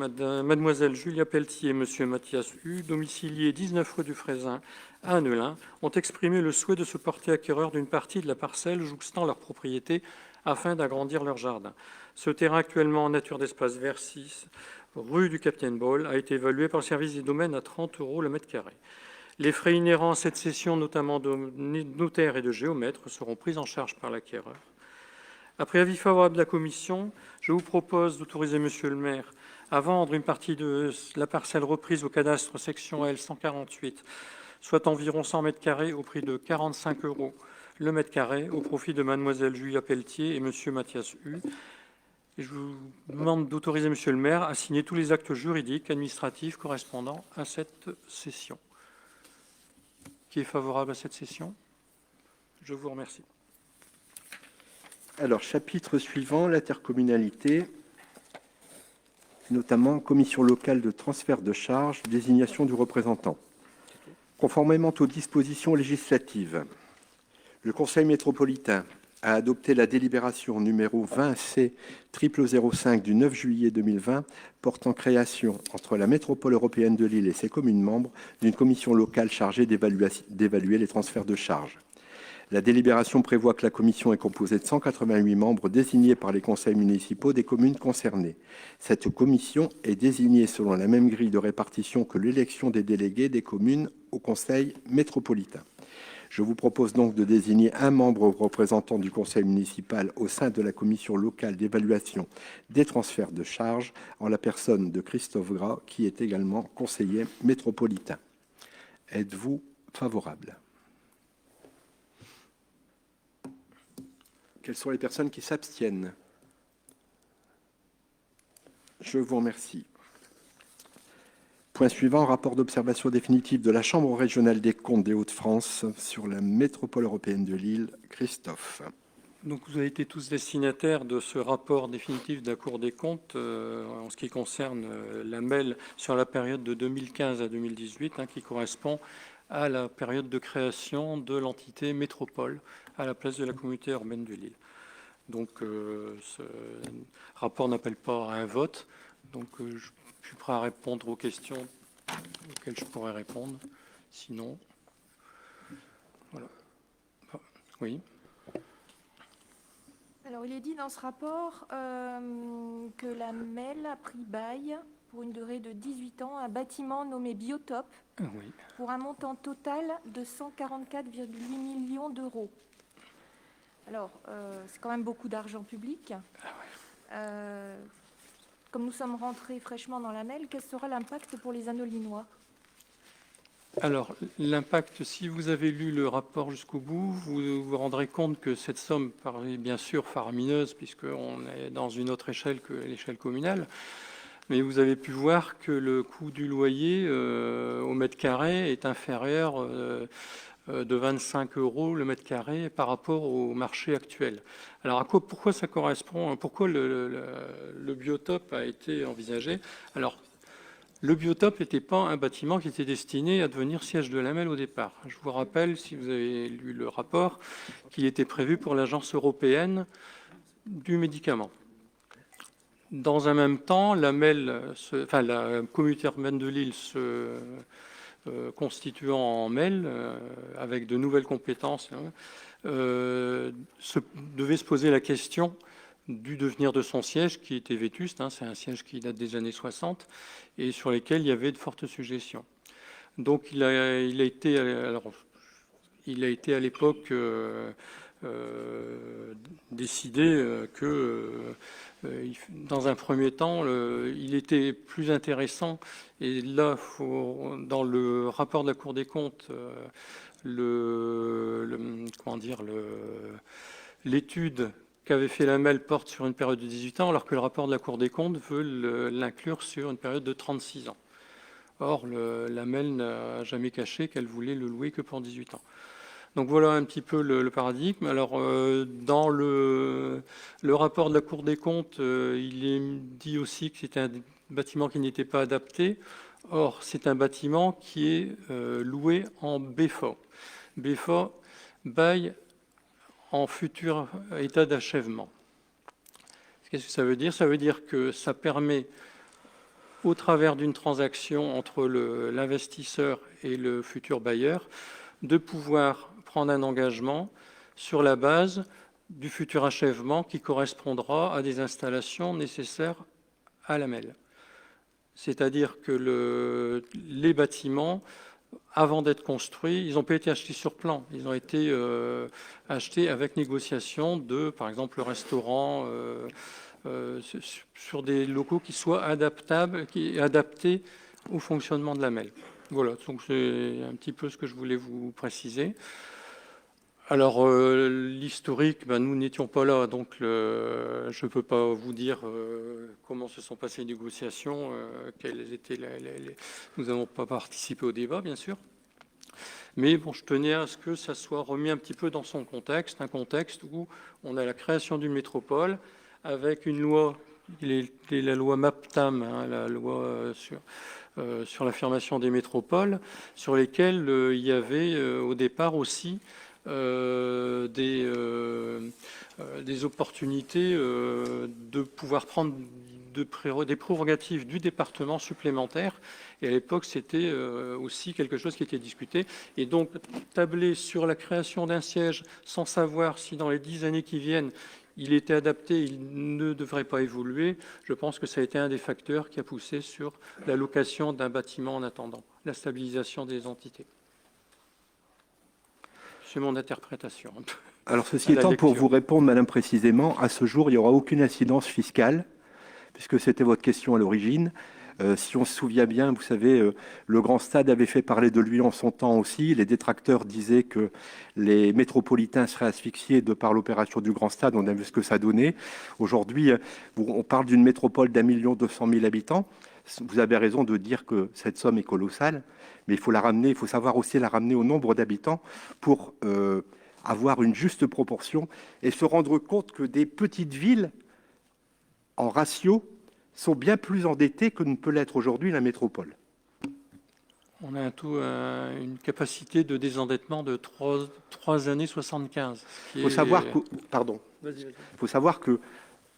mademoiselle Julia Pelletier et monsieur Mathias Hu, domiciliés 19 rue du Frézin à Annelin, ont exprimé le souhait de se porter acquéreur d'une partie de la parcelle jouxtant leur propriété afin d'agrandir leur jardin. Ce terrain, actuellement en nature d'espace vert 6, rue du Capitaine Ball, a été évalué par le service des domaines à 30 € le mètre carré. Les frais inhérents à cette cession, notamment de notaire et de géomètre, seront pris en charge par l'acquéreur. Après avis favorable de la commission, je vous propose d'autoriser monsieur le maire à vendre une partie de la parcelle reprise au cadastre section L 148, soit environ 100 m² au prix de 45 € le mètre carré, au profit de mademoiselle Julia Pelletier et monsieur Mathias Hu. Et je vous demande d'autoriser monsieur le maire à signer tous les actes juridiques, administratifs correspondant à cette cession. Qui est favorable à cette cession? Je vous remercie. Alors, chapitre suivant, l'intercommunalité, notamment commission locale de transfert de charges, désignation du représentant. Conformément aux dispositions législatives, le Conseil métropolitain a adopté la délibération numéro 20C-0005 du 9 juillet 2020 portant création, entre la métropole européenne de Lille et ses communes membres, d'une commission locale chargée d'évaluer les transferts de charges. La délibération prévoit que la commission est composée de 188 membres désignés par les conseils municipaux des communes concernées. Cette commission est désignée selon la même grille de répartition que l'élection des délégués des communes au conseil métropolitain. Je vous propose donc de désigner un membre représentant du conseil municipal au sein de la commission locale d'évaluation des transferts de charges, en la personne de Christophe Gras, qui est également conseiller métropolitain. Êtes-vous favorable ? Quelles sont les personnes qui s'abstiennent? Je vous remercie. Point suivant, rapport d'observation définitive de la Chambre régionale des comptes des Hauts-de-France sur la métropole européenne de Lille. Christophe. Donc, vous avez été tous destinataires de ce rapport définitif de la Cour des comptes en ce qui concerne la MEL sur la période de 2015 à 2018, qui correspond à la période de création de l'entité métropole à la place de la communauté urbaine de Lille. Donc, ce rapport n'appelle pas à un vote. Donc, je suis prêt à répondre aux questions auxquelles je pourrais répondre. Sinon, voilà. Oui. Alors, il est dit dans ce rapport que la MEL a pris bail pour une durée de 18 ans un bâtiment nommé Biotope Oui. pour un montant total de 144,8 millions d'euros. Alors, c'est quand même beaucoup d'argent public. Comme nous sommes rentrés fraîchement dans la MEL, quel sera l'impact pour les Annolinois? Alors, l'impact, si vous avez lu le rapport jusqu'au bout, vous vous rendrez compte que cette somme paraît bien sûr faramineuse, puisqu'on est dans une autre échelle que l'échelle communale. Mais vous avez pu voir que le coût du loyer au mètre carré est inférieur de 25 € le mètre carré par rapport au marché actuel. Alors, pourquoi ça correspond? Pourquoi le biotope a été envisagé? Alors, le biotope n'était pas un bâtiment qui était destiné à devenir siège de la MEL au départ. Je vous rappelle, si vous avez lu le rapport, qu'il était prévu pour l'Agence européenne du médicament. Dans un même temps, la communauté urbaine de Lille se constituant en MEL, avec de nouvelles compétences, devait se poser la question du devenir de son siège, qui était vétuste. C'est un siège qui date des années 60 et sur lesquels il y avait de fortes suggestions. Donc il a été à l'époque décidé que dans un premier temps, il était plus intéressant, et là, dans le rapport de la Cour des comptes, l'étude qu'avait fait la MEL porte sur une période de 18 ans, alors que le rapport de la Cour des comptes veut l'inclure sur une période de 36 ans. Or, la MEL n'a jamais caché qu'elle voulait le louer que pour 18 ans. Donc voilà un petit peu le paradigme. Alors, dans le rapport de la Cour des comptes, il est dit aussi que c'était un bâtiment qui n'était pas adapté. Or, c'est un bâtiment qui est loué en BFA. BFA, bail en futur état d'achèvement. Qu'est-ce que ça veut dire? Ça veut dire que ça permet, au travers d'une transaction entre l'investisseur et le futur bailleur, de pouvoir prendre un engagement sur la base du futur achèvement qui correspondra à des installations nécessaires à la MEL. C'est-à-dire que les bâtiments, avant d'être construits, ils n'ont pas été achetés sur plan. Ils ont été achetés avec négociation par exemple, le restaurant, sur des locaux qui soient adaptés au fonctionnement de la MEL. Voilà, donc c'est un petit peu ce que je voulais vous préciser. Alors, l'historique, nous n'étions pas là, donc je ne peux pas vous dire comment se sont passées les négociations, nous n'avons pas participé au débat, bien sûr. Mais bon, je tenais à ce que ça soit remis un petit peu dans son contexte, un contexte où on a la création d'une métropole avec une loi, la loi MAPTAM, la loi sur l'affirmation des métropoles, sur lesquelles il y avait au départ aussi des opportunités de pouvoir prendre des prérogatives du département supplémentaires. Et à l'époque, c'était aussi quelque chose qui était discuté. Et donc, tabler sur la création d'un siège sans savoir si dans les 10 années qui viennent, il était adapté, il ne devrait pas évoluer, je pense que ça a été un des facteurs qui a poussé sur la location d'un bâtiment en attendant, la stabilisation des entités. C'est mon interprétation. Alors, ceci étant, pour vous répondre, madame, précisément, à ce jour, il n'y aura aucune incidence fiscale, puisque c'était votre question à l'origine. Si on se souvient bien, vous savez, le Grand Stade avait fait parler de lui en son temps aussi. Les détracteurs disaient que les métropolitains seraient asphyxiés de par l'opération du Grand Stade. On a vu ce que ça donnait. Aujourd'hui, on parle d'une métropole d'1,2 million habitants. Vous avez raison de dire que cette somme est colossale, mais il faut la ramener. Il faut savoir aussi la ramener au nombre d'habitants pour avoir une juste proportion et se rendre compte que des petites villes, en ratio, sont bien plus endettés que ne peut l'être aujourd'hui la métropole. On a une capacité de désendettement de 3 années 75. Il faut savoir que, faut savoir que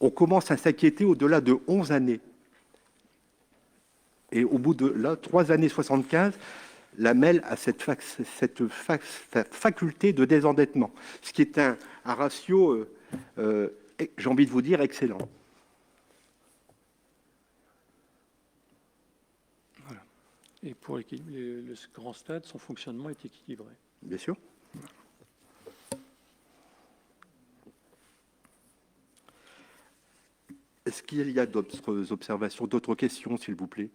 on commence à s'inquiéter au-delà de 11 années. Et au bout de 3 années 75, la MEL a cette faculté de désendettement, ce qui est un ratio j'ai envie de vous dire, excellent. Et pour le grand stade, son fonctionnement est équilibré. Bien sûr. Est-ce qu'il y a d'autres observations, d'autres questions, s'il vous plaît?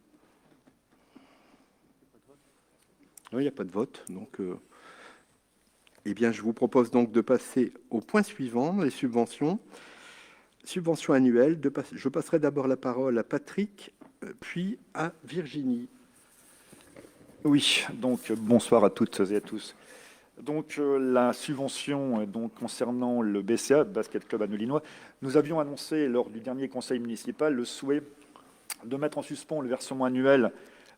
Non, il n'y a pas de vote. Donc, eh bien, je vous propose donc de passer au point suivant, les subventions. Subventions annuelles. Je passerai d'abord la parole à Patrick, puis à Virginie. Oui, donc bonsoir à toutes et à tous. Donc la subvention donc, concernant le BCA, Basket Club Annelinois, nous avions annoncé lors du dernier conseil municipal le souhait de mettre en suspens le versement annuel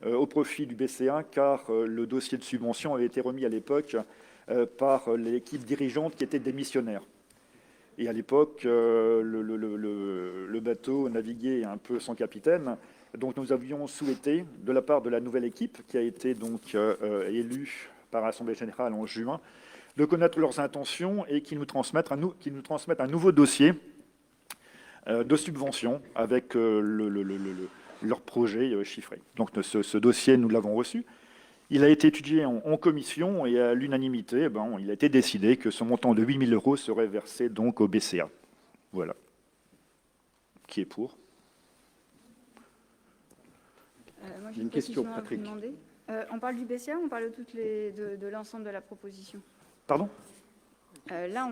au profit du BCA, car le dossier de subvention avait été remis à l'époque par l'équipe dirigeante qui était démissionnaire. Et à l'époque, le bateau naviguait un peu sans capitaine. Donc nous avions souhaité, de la part de la nouvelle équipe qui a été donc élue par l'Assemblée générale en juin, de connaître leurs intentions et qu'ils nous transmettent un nouveau dossier de subvention avec leur projet chiffré. Donc ce dossier, nous l'avons reçu. Il a été étudié en commission et à l'unanimité, il a été décidé que ce montant de 8 000 € serait versé donc au BCA. Voilà. Qui est pour? Moi, J'ai une question, Patrick. On parle du BCA ou on parle de l'ensemble de la proposition? Pardon? Là,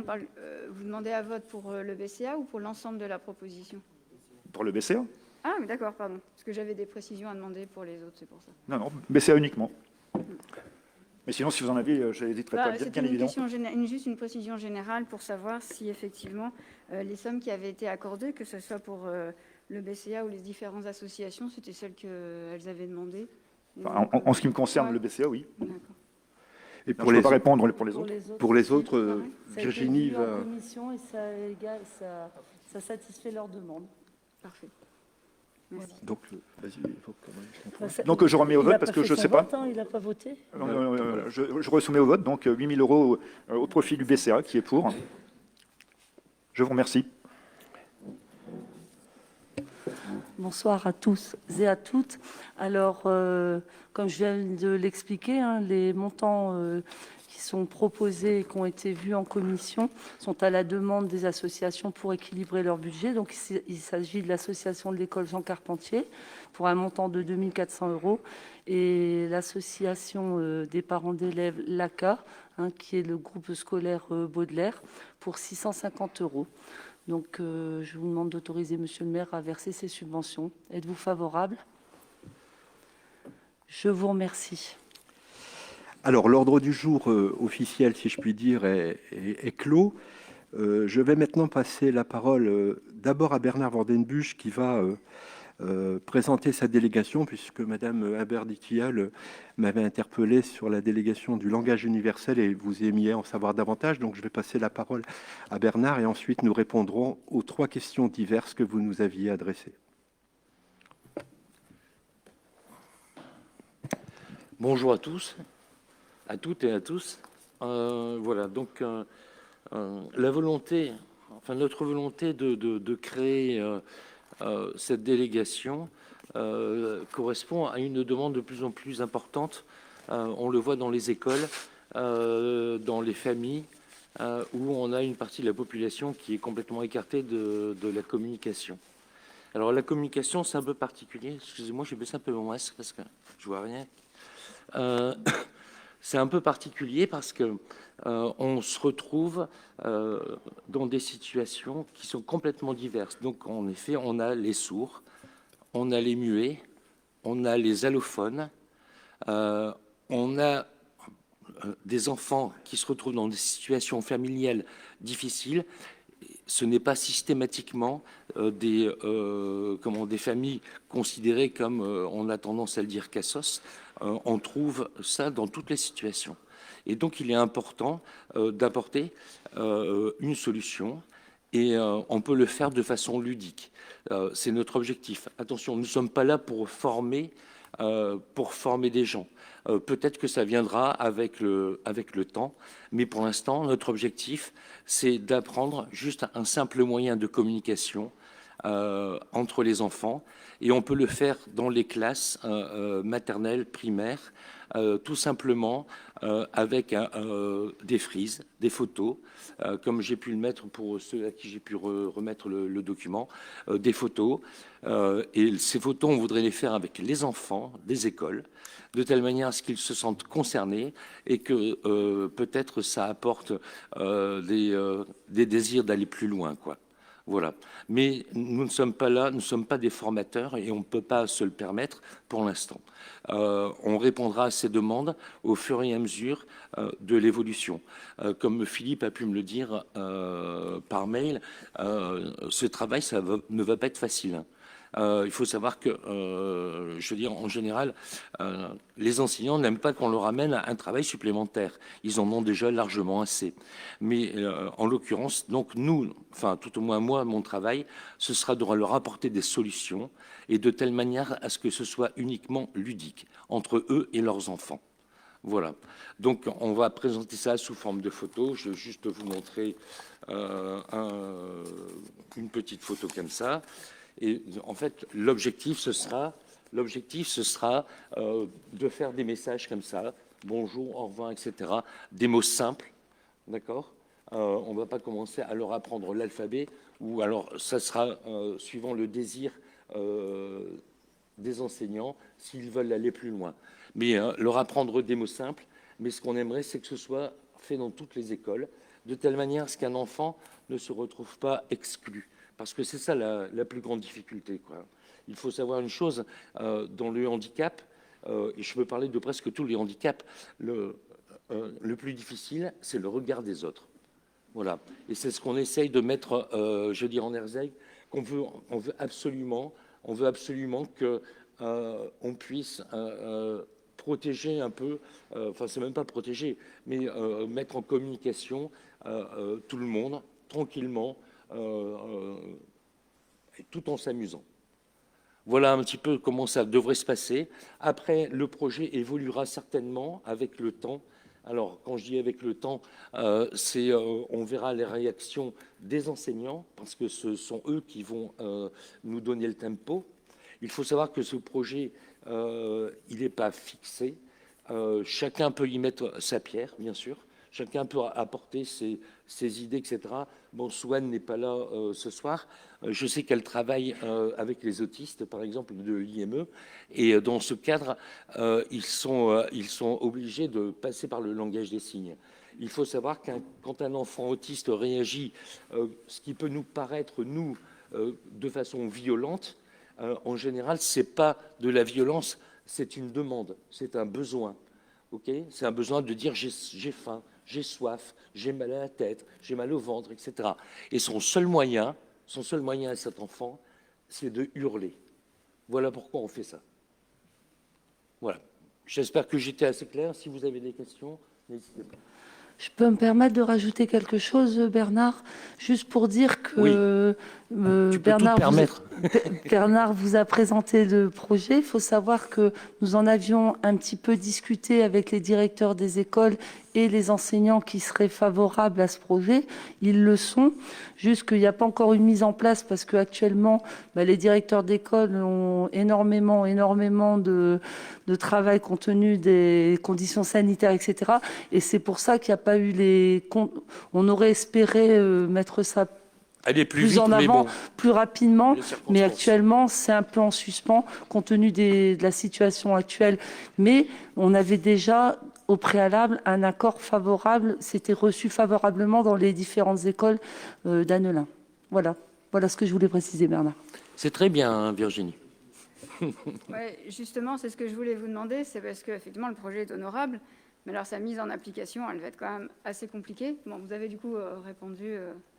vous demandez à vote pour le BCA ou pour l'ensemble de la proposition? Pour le BCA? Ah, mais d'accord, pardon. Parce que j'avais des précisions à demander pour les autres, c'est pour ça. Non, BCA uniquement. Mais sinon, si vous en avez, je n'hésiterai pas à dire, bien évidemment. Juste une précision générale pour savoir si effectivement les sommes qui avaient été accordées, que ce soit pour le BCA ou les différentes associations, c'était celles qu'elles avaient demandées. En ce qui me concerne, le BCA, oui. D'accord. Et Je ne peux pas répondre pour les autres. Pour les autres, Virginie va... va... en commission et ça satisfait leur demande. Parfait. Merci. Donc, vas-y, il faut quand même... Donc je remets au vote parce que je ne sais pas. Il n'a pas voté. Je ressoumets au vote, donc 8 000 € au profit du BCA, qui est pour. Je vous remercie. Bonsoir à tous et à toutes. Alors, comme je viens de l'expliquer, les montants qui sont proposés et qui ont été vus en commission sont à la demande des associations pour équilibrer leur budget. Donc, il s'agit de l'association de l'école Jean Carpentier pour un montant de 2 400 € et l'association des parents d'élèves LACA, qui est le groupe scolaire Baudelaire, pour 650 €. Donc, je vous demande d'autoriser Monsieur le maire à verser ces subventions. Êtes-vous favorable? Je vous remercie. Alors, l'ordre du jour officiel, si je puis dire, est clos. Je vais maintenant passer la parole d'abord à Bernard Vordenbusch qui va présenter sa délégation, puisque Madame Haber-Dithial m'avait interpellé sur la délégation du langage universel et vous aimiez en savoir davantage. Donc, je vais passer la parole à Bernard et ensuite nous répondrons aux 3 questions diverses que vous nous aviez adressées. Bonjour à tous, à toutes et à tous. Voilà, donc la volonté, enfin notre volonté de créer cette délégation correspond à une demande de plus en plus importante. On le voit dans les écoles, dans les familles, où on a une partie de la population qui est complètement écartée de la communication. Alors la communication, c'est un peu particulier. Excusez-moi, je vais baisser un peu mon masque parce que je vois rien. C'est un peu particulier parce que on se retrouve dans des situations qui sont complètement diverses. Donc, en effet, on a les sourds, on a les muets, on a les allophones, on a des enfants qui se retrouvent dans des situations familiales difficiles. Ce n'est pas systématiquement des familles considérées comme, on a tendance à le dire, cassos. On trouve ça dans toutes les situations. Et donc, il est important d'apporter une solution et on peut le faire de façon ludique. C'est notre objectif. Attention, nous ne sommes pas là pour former des gens. Peut-être que ça viendra avec le temps, mais pour l'instant, notre objectif, c'est d'apprendre juste un simple moyen de communication entre les enfants, et on peut le faire dans les classes maternelles, primaires, tout simplement avec des frises, des photos, comme j'ai pu le mettre pour ceux à qui j'ai pu remettre le document, des photos. Et ces photos, on voudrait les faire avec les enfants des écoles, de telle manière à ce qu'ils se sentent concernés et que peut-être ça apporte des désirs d'aller plus loin, quoi. Voilà. Mais nous ne sommes pas là, nous ne sommes pas des formateurs et on ne peut pas se le permettre pour l'instant. On répondra à ces demandes au fur et à mesure de l'évolution. Comme Philippe a pu me le dire par mail, ce travail, ne va pas être facile. Il faut savoir que, je veux dire, en général, les enseignants n'aiment pas qu'on leur amène un travail supplémentaire. Ils en ont déjà largement assez. Mais en l'occurrence, donc nous, enfin tout au moins moi, mon travail, ce sera de leur apporter des solutions et de telle manière à ce que ce soit uniquement ludique entre eux et leurs enfants. Voilà. Donc on va présenter ça sous forme de photo. Je vais juste vous montrer une petite photo comme ça. Et en fait, l'objectif, ce sera de faire des messages comme ça, bonjour, au revoir, etc. Des mots simples, d'accord. On ne va pas commencer à leur apprendre l'alphabet, ou alors ça sera suivant le désir des enseignants, s'ils veulent aller plus loin. Mais leur apprendre des mots simples, mais ce qu'on aimerait, c'est que ce soit fait dans toutes les écoles, de telle manière à ce qu'un enfant ne se retrouve pas exclu. Parce que c'est ça la plus grande difficulté, quoi. Il faut savoir une chose, dans le handicap, et je peux parler de presque tous les handicaps, le plus difficile, c'est le regard des autres. Voilà. Et c'est ce qu'on essaye de mettre, je dis en Erzeig, on veut absolument que on puisse protéger un peu, enfin c'est même pas protéger, mais mettre en communication tout le monde, tranquillement, tout en s'amusant. Voilà un petit peu comment ça devrait se passer. Après, le projet évoluera certainement avec le temps. Alors, quand je dis avec le temps, on verra les réactions des enseignants, parce que ce sont eux qui vont nous donner le tempo. Il faut savoir que ce projet, il n'est pas fixé. Chacun peut y mettre sa pierre, bien sûr. Chacun peut apporter ses idées, etc. Bon, Swan n'est pas là ce soir. Je sais qu'elle travaille avec les autistes, par exemple, de l'IME. Et dans ce cadre, ils sont obligés de passer par le langage des signes. Il faut savoir que quand un enfant autiste réagit, ce qui peut nous paraître, nous, de façon violente, en général, ce n'est pas de la violence, c'est une demande, c'est un besoin. Okay, c'est un besoin de dire j'ai faim, j'ai soif, j'ai mal à la tête, j'ai mal au ventre, etc. Et son seul moyen à cet enfant, c'est de hurler. Voilà pourquoi on fait ça. Voilà. J'espère que j'étais assez clair. Si vous avez des questions, n'hésitez pas. Je peux me permettre de rajouter quelque chose, Bernard, juste pour dire que tu peux tout permettre. Bernard vous a présenté le projet. Il faut savoir que nous en avions un petit peu discuté avec les directeurs des écoles et les enseignants qui seraient favorables à ce projet. Ils le sont, juste qu'il n'y a pas encore une mise en place parce qu'actuellement, les directeurs d'école ont énormément de travail compte tenu des conditions sanitaires, etc. Et c'est pour ça qu'il n'y a pas eu on aurait espéré mettre ça aller plus vite, en avant, bon, plus rapidement, mais actuellement, c'est un peu en suspens compte tenu de la situation actuelle. Mais on avait déjà, au préalable, un accord favorable, c'était reçu favorablement dans les différentes écoles d'Annelin. Voilà ce que je voulais préciser, Bernard. C'est très bien, hein, Virginie. Ouais, justement, c'est ce que je voulais vous demander, c'est parce qu'effectivement, le projet est honorable, mais alors sa mise en application, elle va être quand même assez compliquée. Bon, vous avez du coup répondu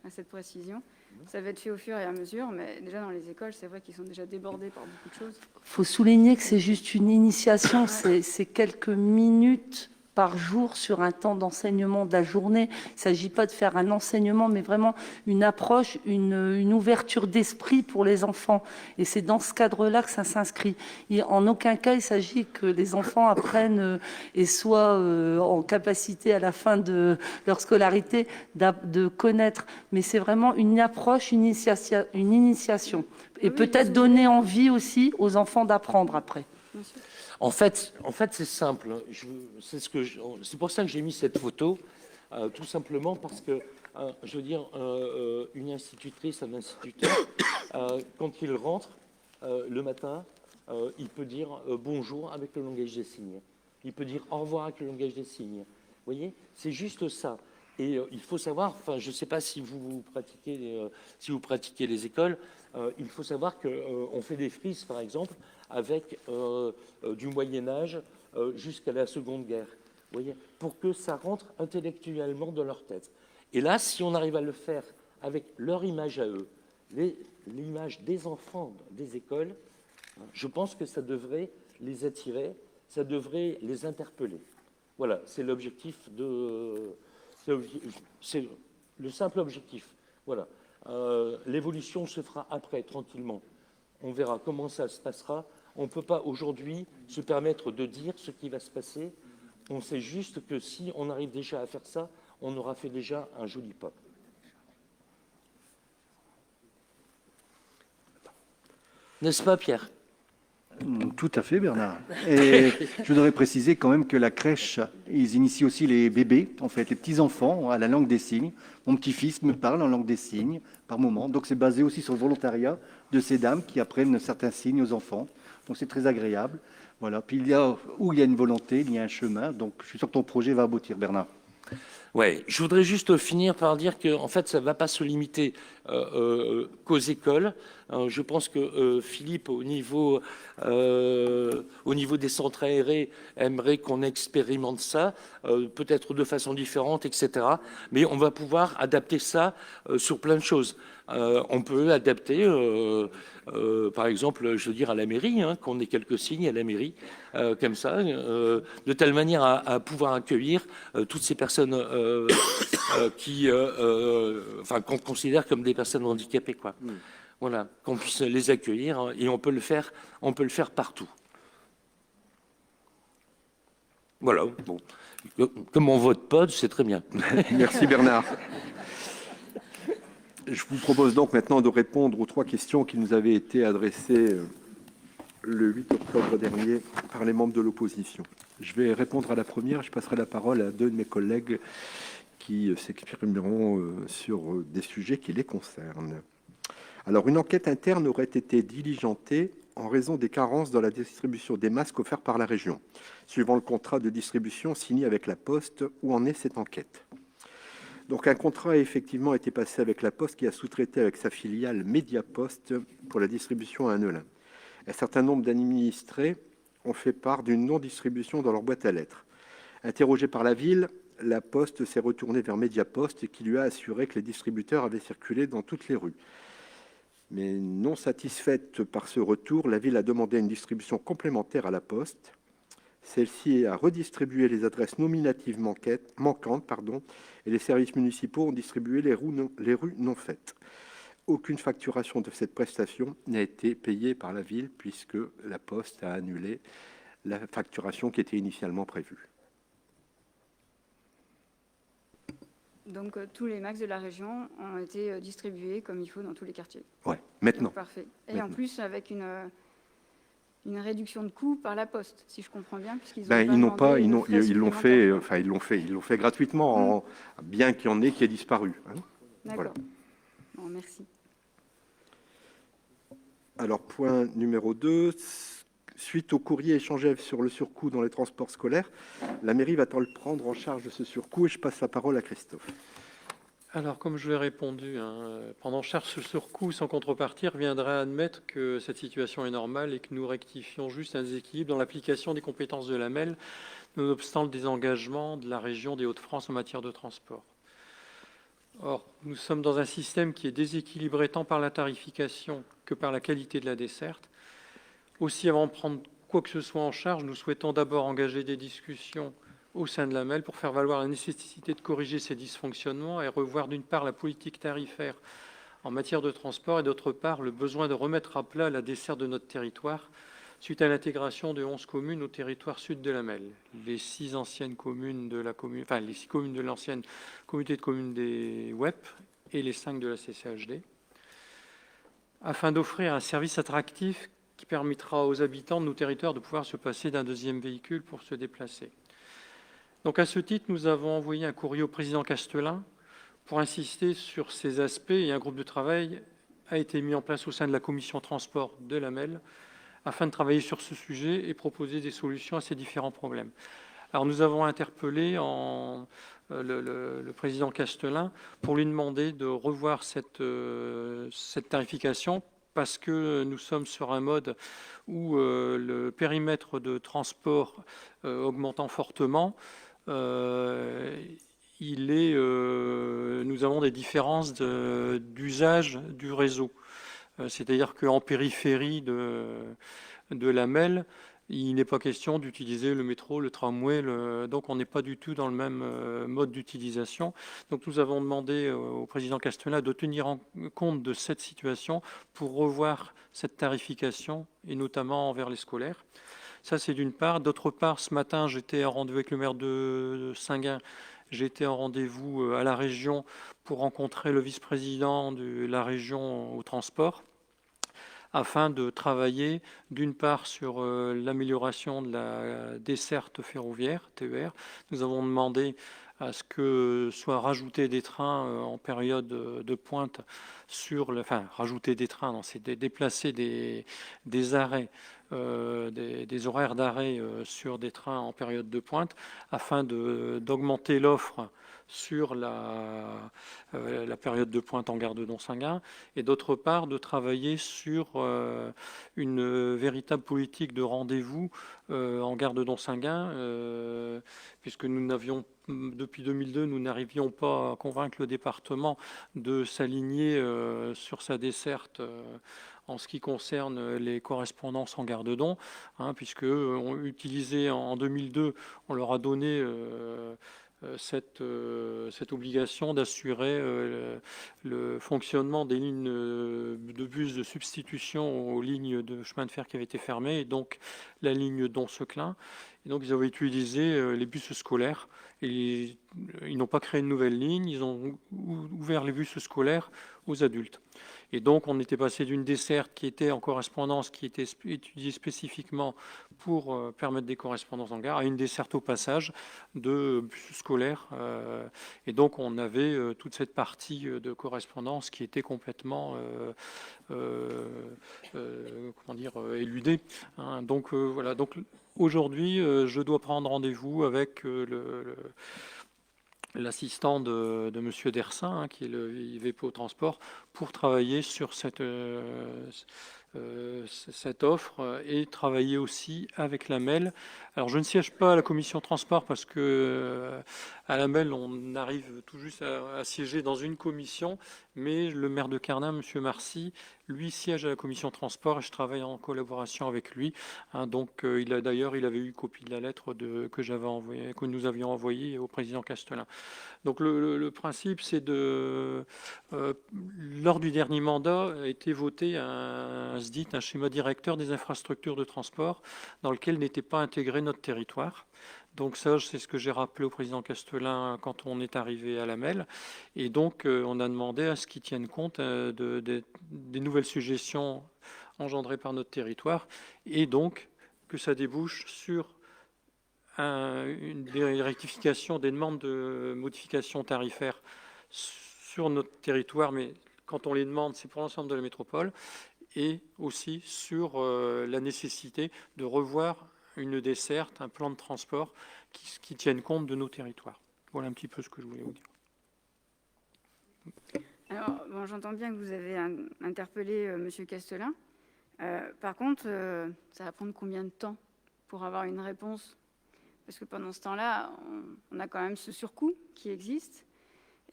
à cette précision. Ça va être fait au fur et à mesure, mais déjà dans les écoles, c'est vrai qu'ils sont déjà débordés par beaucoup de choses. Il faut souligner que c'est juste une initiation, c'est quelques minutes par jour sur un temps d'enseignement de la journée. Il ne s'agit pas de faire un enseignement, mais vraiment une approche, une ouverture d'esprit pour les enfants. Et c'est dans ce cadre-là que ça s'inscrit. En aucun cas, il s'agit que les enfants apprennent et soient en capacité à la fin de leur scolarité de connaître. Mais c'est vraiment une approche, une initiation. Et peut-être donner envie aussi aux enfants d'apprendre après. En fait, c'est simple. C'est pour ça que j'ai mis cette photo, tout simplement parce que, je veux dire, une institutrice, un instituteur, quand il rentre le matin, il peut dire bonjour avec le langage des signes. Il peut dire au revoir avec le langage des signes. Vous voyez, c'est juste ça. Et il faut savoir, enfin, je ne sais pas si vous pratiquez les écoles, il faut savoir qu'on fait des frises, par exemple, avec du Moyen-Âge jusqu'à la Seconde Guerre, vous voyez, pour que ça rentre intellectuellement dans leur tête. Et là, si on arrive à le faire avec leur image à eux, l'image des enfants des écoles, je pense que ça devrait les attirer, ça devrait les interpeller. Voilà, c'est l'objectif c'est le simple objectif. Voilà. L'évolution se fera après, tranquillement. On verra comment ça se passera. On ne peut pas aujourd'hui se permettre de dire ce qui va se passer. On sait juste que si on arrive déjà à faire ça, on aura fait déjà un joli pas. N'est-ce pas, Pierre ? Tout à fait, Bernard. Et je voudrais préciser quand même que la crèche, ils initient aussi les bébés, en fait, les petits-enfants à la langue des signes. Mon petit-fils me parle en langue des signes par moment. Donc c'est basé aussi sur le volontariat de ces dames qui apprennent certains signes aux enfants. Donc c'est très agréable. Voilà. Puis où il y a une volonté, il y a un chemin. Donc je suis sûr que ton projet va aboutir, Bernard. Ouais, je voudrais juste finir par dire que en fait, ça ne va pas se limiter qu'aux écoles. Je pense que Philippe, au niveau des centres aérés, aimerait qu'on expérimente ça, peut-être de façon différente, etc. Mais on va pouvoir adapter ça sur plein de choses. On peut adapter, par exemple, je veux dire à la mairie, qu'on ait quelques signes à la mairie, comme ça, de telle manière à pouvoir accueillir toutes ces personnes qu'on considère comme des personnes handicapées, quoi. Voilà, qu'on puisse les accueillir et on peut le faire partout. Voilà, bon. Comme on vote pas, c'est très bien. Merci Bernard. Je vous propose donc maintenant de répondre aux 3 questions qui nous avaient été adressées le 8 octobre dernier par les membres de l'opposition. Je vais répondre à la première, je passerai la parole à 2 de mes collègues qui s'exprimeront sur des sujets qui les concernent. Alors, une enquête interne aurait été diligentée en raison des carences dans la distribution des masques offerts par la région, suivant le contrat de distribution signé avec la Poste. Où en est cette enquête ? Donc, un contrat a effectivement été passé avec la Poste qui a sous-traité avec sa filiale Mediapost pour la distribution à Annelin. Un certain nombre d'administrés ont fait part d'une non-distribution dans leur boîte à lettres. Interrogé par la ville, la Poste s'est retournée vers Mediapost qui lui a assuré que les distributeurs avaient circulé dans toutes les rues. Mais non satisfaite par ce retour, la ville a demandé une distribution complémentaire à la Poste. Celle-ci a redistribué les adresses nominatives manquantes, et les services municipaux ont distribué les rues non faites. Aucune facturation de cette prestation n'a été payée par la ville puisque la Poste a annulé la facturation qui était initialement prévue. Donc tous les max de la région ont été distribués comme il faut dans tous les quartiers. Oui, maintenant. Donc, parfait. Et maintenant. En plus avec une réduction de coûts par la Poste, si je comprends bien, puisqu'ils ils l'ont fait gratuitement, bien qu'il y en ait qui ait disparu. D'accord. Voilà. Bon, merci. Alors, point numéro 2, suite au courrier échangé sur le surcoût dans les transports scolaires, la mairie va-t-elle prendre en charge ce surcoût ? Et je passe la parole à Christophe. Alors, comme je l'ai répondu, prendre en charge ce surcoût sans contrepartie reviendrait à admettre que cette situation est normale et que nous rectifions juste un déséquilibre dans l'application des compétences de l'AMEL, nonobstant le désengagement de la région des Hauts-de-France en matière de transport. Or, nous sommes dans un système qui est déséquilibré tant par la tarification que par la qualité de la desserte. Aussi, avant de prendre quoi que ce soit en charge, nous souhaitons d'abord engager des discussions au sein de l'AMEL pour faire valoir la nécessité de corriger ces dysfonctionnements et revoir d'une part la politique tarifaire en matière de transport et d'autre part le besoin de remettre à plat la desserte de notre territoire suite à l'intégration de 11 communes au territoire sud de l'AMEL. Les 6 anciennes communes de la commune, enfin les 6 communes de l'ancienne communauté de communes des WEP et les 5 de la CCHD, afin d'offrir un service attractif qui permettra aux habitants de nos territoires de pouvoir se passer d'un deuxième véhicule pour se déplacer. Donc à ce titre, nous avons envoyé un courrier au président Castelin pour insister sur ces aspects et un groupe de travail a été mis en place au sein de la commission transport de l'AMEL afin de travailler sur ce sujet et proposer des solutions à ces différents problèmes. Alors nous avons interpellé le président Castelin pour lui demander de revoir cette tarification parce que nous sommes sur un mode où le périmètre de transport augmentant fortement, nous avons des différences d'usage du réseau. C'est-à-dire qu'en périphérie de l'AMEL, il n'est pas question d'utiliser le métro, le tramway, donc on n'est pas du tout dans le même mode d'utilisation. Donc nous avons demandé au président Castelin de tenir compte de cette situation pour revoir cette tarification, et notamment envers les scolaires. Ça, c'est d'une part. D'autre part, ce matin, j'étais en rendez-vous avec le maire de Saint-Gain. J'étais en rendez-vous à la région pour rencontrer le vice-président de la région au transport, afin de travailler d'une part sur l'amélioration de la desserte ferroviaire, TER. Nous avons demandé à ce que soient rajoutés des trains en période de pointe rajouter des trains, non, c'est déplacer des arrêts, des horaires d'arrêt sur des trains en période de pointe, afin d'augmenter l'offre sur la période de pointe en gare de Don-Saint-Gain, et d'autre part de travailler sur une véritable politique de rendez-vous en gare de Don-Saint-Gain, puisque depuis 2002, nous n'arrivions pas à convaincre le département de s'aligner sur sa desserte en ce qui concerne les correspondances en gare de Don, puisque on utilisait en 2002, on leur a donné cette obligation d'assurer le fonctionnement des lignes de bus de substitution aux lignes de chemin de fer qui avaient été fermées, et donc la ligne Don-Seclin. Et donc ils avaient utilisé les bus scolaires, et ils n'ont pas créé une nouvelle ligne, ils ont ouvert les bus scolaires aux adultes. Et donc, on était passé d'une desserte qui était en correspondance, qui était étudiée spécifiquement pour permettre des correspondances en gare, à une desserte au passage de bus scolaires. Et donc, on avait toute cette partie de correspondance qui était complètement éludée. Donc, voilà. Donc, aujourd'hui, je dois prendre rendez-vous avec l'assistant de M. Dersin, qui est le IVP Transport, pour travailler sur cette offre et travailler aussi avec l'AMEL. Alors, je ne siège pas à la commission transport parce que à l'AMEL, on arrive tout juste à siéger dans une commission, mais le maire de Carnin, M. Marcy, lui siège à la commission transport et je travaille en collaboration avec lui. Donc, il avait eu copie de la lettre que nous avions envoyée au président Castelin. Donc, le principe, c'est lors du dernier mandat, a été voté un SDIT, un schéma directeur des infrastructures de transport, dans lequel n'était pas intégré notre territoire. Donc ça, c'est ce que j'ai rappelé au président Castelin quand on est arrivé à l'AMEL. Et donc, on a demandé à ce qu'il tienne compte des nouvelles suggestions engendrées par notre territoire, et donc que ça débouche sur des rectifications, des demandes de modifications tarifaires sur notre territoire, mais quand on les demande, c'est pour l'ensemble de la métropole, et aussi sur la nécessité de revoir une desserte, un plan de transport qui tienne compte de nos territoires. Voilà un petit peu ce que je voulais vous dire. Alors, bon, j'entends bien que vous avez interpellé M. Castelin. Par contre, ça va prendre combien de temps pour avoir une réponse? Parce que pendant ce temps-là, on a quand même ce surcoût qui existe.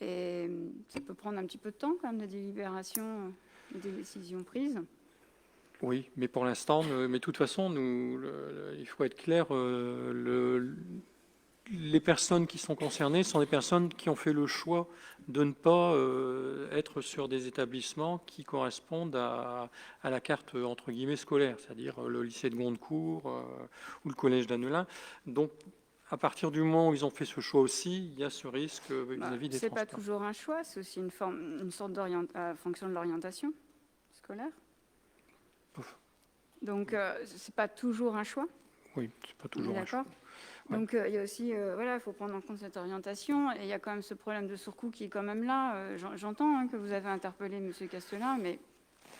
Et ça peut prendre un petit peu de temps, quand même, de délibération, des décisions prises. Oui, mais pour l'instant, mais de toute façon, il faut être clair, les personnes qui sont concernées sont des personnes qui ont fait le choix de ne pas être sur des établissements qui correspondent à la carte entre guillemets scolaire, c'est-à-dire le lycée de Gondecourt ou le collège d'Annelin. Donc, à partir du moment où ils ont fait ce choix aussi, il y a ce risque vis-à-vis des C'est pas transports. toujours un choix, c'est aussi une sorte fonction de l'orientation scolaire. Donc, c'est pas toujours un choix. Oui, c'est pas toujours un choix. D'accord. Donc, il y a aussi, voilà, il faut prendre en compte cette orientation. Et il y a quand même ce problème de surcoût qui est quand même là. J'entends que vous avez interpellé M. Castelin, mais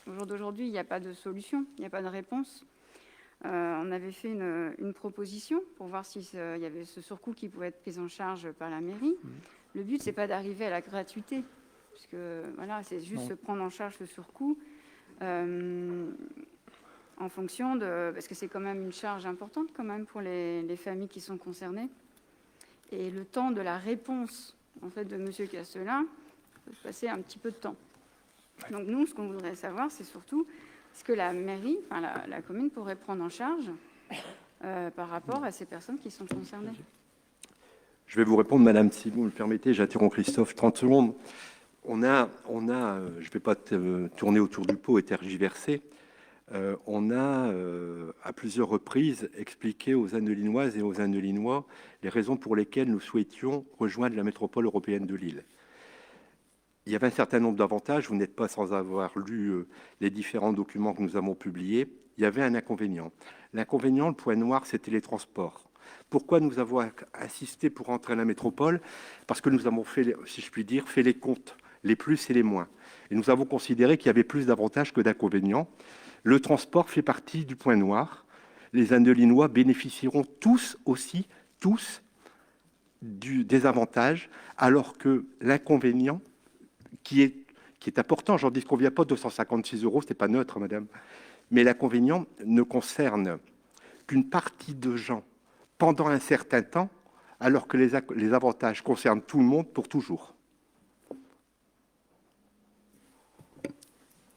au jour d'aujourd'hui, il n'y a pas de solution, il n'y a pas de réponse. On avait fait une proposition pour voir s'il y avait ce surcoût qui pouvait être pris en charge par la mairie. Le but, c'est pas d'arriver à la gratuité, puisque voilà, c'est juste se prendre en charge le surcoût. En fonction de... Parce que c'est quand même une charge importante quand même pour les familles qui sont concernées. Et le temps de la réponse en fait, de M. Castelin peut se passer un petit peu de temps. Donc nous, ce qu'on voudrait savoir, c'est surtout ce que la mairie, enfin la commune pourrait prendre en charge par rapport à ces personnes qui sont concernées. Je vais vous répondre, madame, si vous me le permettez. J'interromps Christophe 30 secondes. On a je ne vais pas tourner autour du pot et tergiverser. On a, à plusieurs reprises, expliqué aux Annelinoises et aux Annelinois les raisons pour lesquelles nous souhaitions rejoindre la métropole européenne de Lille. Il y avait un certain nombre d'avantages. Vous n'êtes pas sans avoir lu les différents documents que nous avons publiés. Il y avait un inconvénient. L'inconvénient, le point noir, c'était les transports. Pourquoi nous avons insisté pour entrer à la métropole? Parce que nous avons fait, si je puis dire, fait les comptes, les plus et les moins. Et nous avons considéré qu'il y avait plus d'avantages que d'inconvénients. Le transport fait partie du point noir. Les Annelinois bénéficieront tous des avantages, alors que l'inconvénient, qui est important, j'en dis qu'on ne vient pas 256 €, ce n'est pas neutre, madame, mais l'inconvénient ne concerne qu'une partie de gens pendant un certain temps, alors que les avantages concernent tout le monde pour toujours.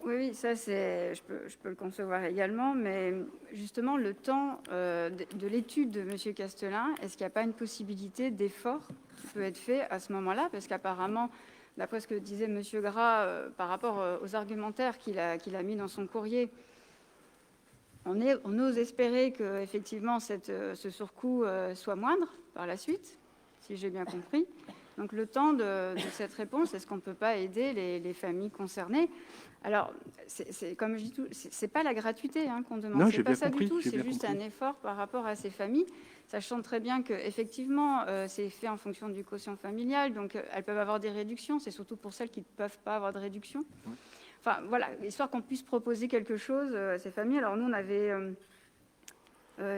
Oui, ça, je peux le concevoir également, mais justement, le temps de l'étude de M. Castelin, est-ce qu'il n'y a pas une possibilité d'effort qui peut être fait à ce moment-là? Parce qu'apparemment, d'après ce que disait M. Gras par rapport aux argumentaires qu'il a mis dans son courrier, on ose espérer qu'effectivement, ce surcoût soit moindre par la suite, si j'ai bien compris. Donc, le temps de cette réponse, est-ce qu'on ne peut pas aider les familles concernées? Alors, comme je dis, c'est pas la gratuité qu'on demande. Non, c'est pas ça compris, du tout. C'est juste un effort par rapport à ces familles, sachant très bien que effectivement, c'est fait en fonction du quotient familial, donc elles peuvent avoir des réductions. C'est surtout pour celles qui ne peuvent pas avoir de réduction. Enfin, voilà, histoire qu'on puisse proposer quelque chose à ces familles. Alors, nous, on avait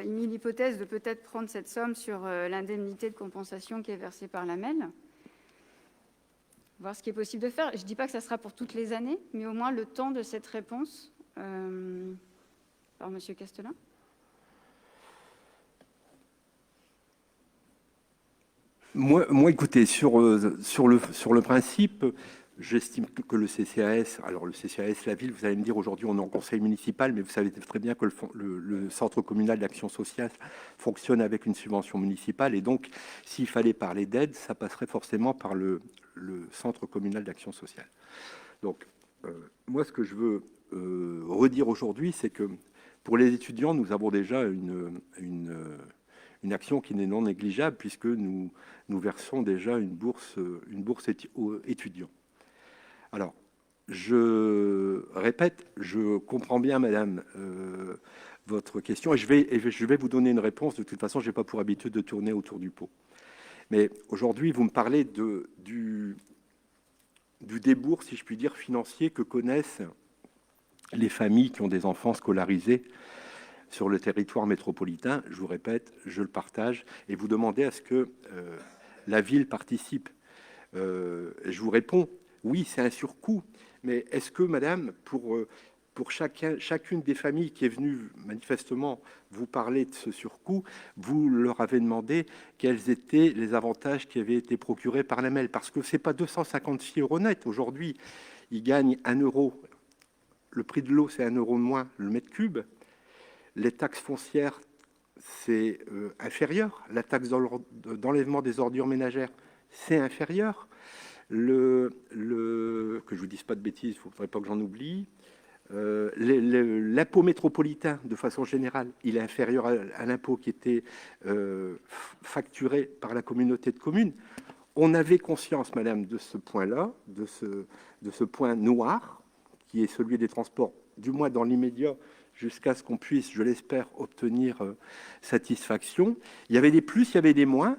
mis l'hypothèse de peut-être prendre cette somme sur l'indemnité de compensation qui est versée par l'AMEL. Voir ce qui est possible de faire. Je ne dis pas que ça sera pour toutes les années, mais au moins le temps de cette réponse par M. Castelin. Moi, écoutez, sur le principe, j'estime que le CCAS, alors le CCAS, la ville, vous allez me dire aujourd'hui on est en conseil municipal, mais vous savez très bien que le centre communal d'action sociale fonctionne avec une subvention municipale, et donc s'il fallait parler d'aide, ça passerait forcément par le centre communal d'action sociale. Donc, moi, ce que je veux redire aujourd'hui, c'est que pour les étudiants, nous avons déjà une action qui n'est non négligeable, puisque nous versons déjà une bourse étudiant. Alors, je répète, je comprends bien, madame, votre question, et je vais vous donner une réponse. De toute façon, je n'ai pas pour habitude de tourner autour du pot. Mais aujourd'hui, vous me parlez du débours, si je puis dire, financier que connaissent les familles qui ont des enfants scolarisés sur le territoire métropolitain. Je vous répète, je le partage, et vous demandez à ce que la ville participe. Je vous réponds, oui, c'est un surcoût, mais est-ce que, madame, pour chacune des familles qui est venue manifestement vous parler de ce surcoût, vous leur avez demandé quels étaient les avantages qui avaient été procurés par l'AMEL? Parce que ce n'est pas 256 € net. Aujourd'hui, ils gagnent 1 €. Le prix de l'eau, c'est 1 € de moins le mètre cube. Les taxes foncières, c'est inférieur. La taxe d'enlèvement des ordures ménagères, c'est inférieur. Que je vous dise pas de bêtises, il ne faudrait pas que j'en oublie. L'impôt métropolitain, de façon générale, il est inférieur à l'impôt qui était facturé par la communauté de communes. On avait conscience, madame, de ce point-là, de ce point noir, qui est celui des transports, du moins dans l'immédiat, jusqu'à ce qu'on puisse, je l'espère, obtenir satisfaction. Il y avait des plus, il y avait des moins.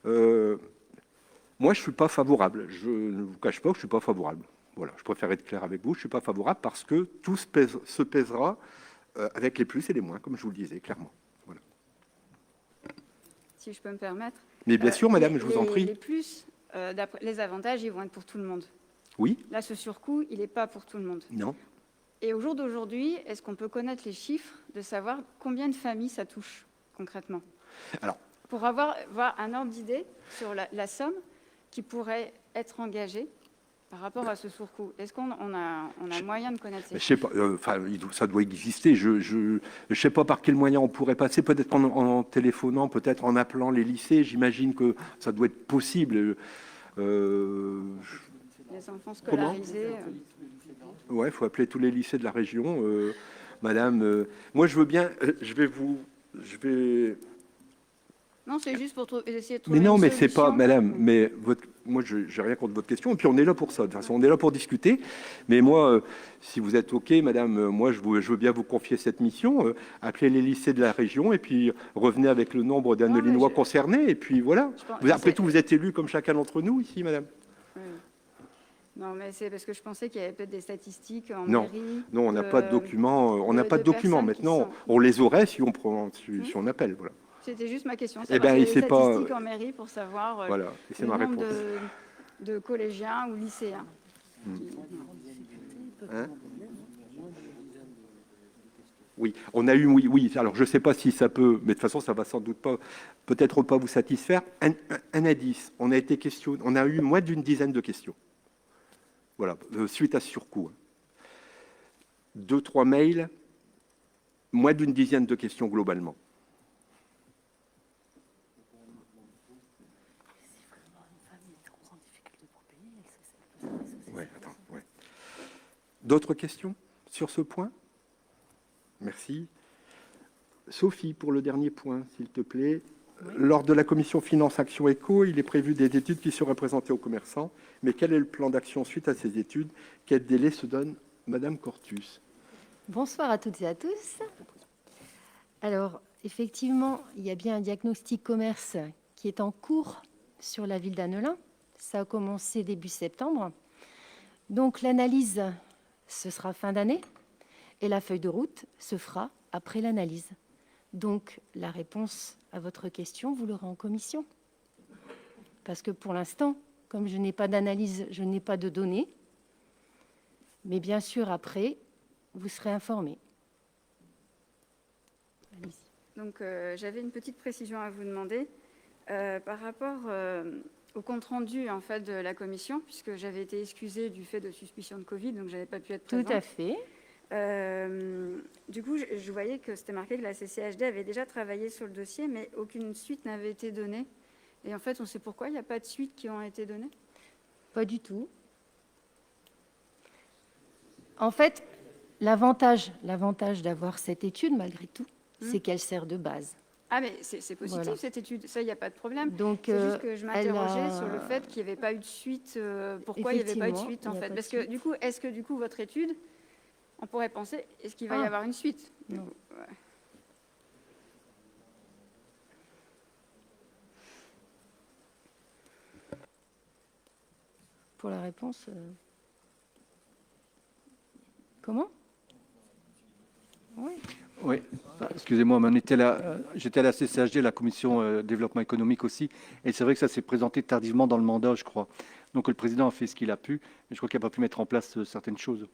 Moi, je ne suis pas favorable. Je ne vous cache pas que je ne suis pas favorable. Voilà, je préfère être clair avec vous. Je ne suis pas favorable parce que tout se pèsera avec les plus et les moins, comme je vous le disais, clairement. Voilà. Si je peux me permettre. Mais bien sûr, madame, je vous en prie. Les plus, les avantages, ils vont être pour tout le monde. Oui. Là, ce surcoût, il n'est pas pour tout le monde. Non. Et au jour d'aujourd'hui, est-ce qu'on peut connaître les chiffres de savoir combien de familles ça touche concrètement? Alors, pour voir un ordre d'idée sur la somme qui pourrait être engagée par rapport à ce surcoût. Est-ce qu'on a moyen de connaître ces chiffres? Je sais pas, ça doit exister. Je sais pas par quel moyen on pourrait passer, peut-être en téléphonant, peut-être en appelant les lycées. J'imagine que ça doit être possible. Les enfants scolarisés. Ouais, il faut appeler tous les lycées de la région. Madame, moi je veux bien, je vais... Non, c'est juste pour essayer de trouver Mais non, une mais c'est solution. pas, madame, mais moi je n'ai rien contre votre question, et puis on est là pour ça, de toute façon, on est là pour discuter. Mais moi, si vous êtes OK, madame, moi je veux bien vous confier cette mission, appelez les lycées de la région, et puis revenez avec le nombre d'Annelinois concernés, et puis voilà. Après tout, vous êtes élus comme chacun d'entre nous ici, madame. Oui. Non, mais c'est parce que je pensais qu'il y avait peut-être des statistiques en Non, mairie. non, on n'a pas de documents. On n'a pas de documents maintenant. On les aurait si on appelle. Voilà. C'était juste ma question. Eh ben, des c'est statistiques en mairie pour savoir voilà, c'est le ma nombre réponse. de collégiens ou lycéens. Hein? Oui, on a eu, oui. Alors, je ne sais pas si ça peut, mais de toute façon, ça va sans doute pas, peut-être pas vous satisfaire. Un indice. On a été questionné. On a eu moins d'une dizaine de questions. Voilà, suite à ce surcoût. 2-3 mails, moins d'une dizaine de questions globalement. Ouais, attends, ouais. D'autres questions sur ce point? Merci. Sophie, pour le dernier point, s'il te plaît. Oui. Lors de la commission Finance Action Éco, il est prévu des études qui seraient présentées aux commerçants. Mais quel est le plan d'action suite à ces études? Quel délai se donne Madame Cortus? Bonsoir à toutes et à tous. Alors, effectivement, il y a bien un diagnostic commerce qui est en cours sur la ville d'Annelin. Ça a commencé début septembre. Donc, l'analyse, ce sera fin d'année. Et la feuille de route se fera après l'analyse. Donc, la réponse à votre question, vous l'aurez en commission. Parce que pour l'instant, comme je n'ai pas d'analyse, je n'ai pas de données. Mais bien sûr, après, vous serez informés. Allez-y. Donc, j'avais une petite précision à vous demander. Par rapport au compte-rendu en fait, de la commission, puisque j'avais été excusée du fait de suspicion de Covid, donc je n'avais pas pu être présente. Tout à fait. Du coup, je voyais que c'était marqué que la CCHD avait déjà travaillé sur le dossier, mais aucune suite n'avait été donnée. Et en fait, on sait pourquoi il n'y a pas de suite qui ont été données? Pas du tout. En fait, l'avantage d'avoir cette étude, malgré tout, c'est qu'elle sert de base. Ah, mais c'est positif, voilà. Cette étude, ça, il n'y a pas de problème. Donc, c'est juste que je m'interrogeais sur le fait qu'il n'y avait pas eu de suite. Pourquoi il n'y avait pas eu de suite, en fait? Parce que, du coup, est-ce que, du coup, votre étude, on pourrait penser, est-ce qu'il va y avoir une suite? Non. Ouais. Pour la réponse, comment? Oui. Oui. Excusez-moi, mais j'étais à la CCHD, la commission développement économique aussi, et c'est vrai que ça s'est présenté tardivement dans le mandat, je crois. Donc le président a fait ce qu'il a pu, mais je crois qu'il n'a pas pu mettre en place certaines choses.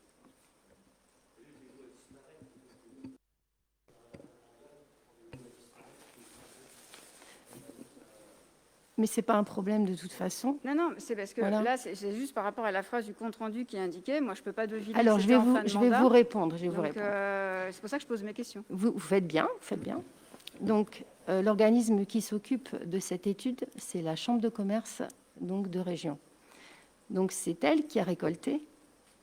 Mais ce n'est pas un problème de toute façon. Non, c'est parce que là, c'est juste par rapport à la phrase du compte-rendu qui est indiqué. Moi, je ne peux pas deviner. Alors, je vais vous répondre. C'est pour ça que je pose mes questions. Vous faites bien, Donc, l'organisme qui s'occupe de cette étude, c'est la Chambre de commerce donc, de région. Donc, c'est elle qui a récolté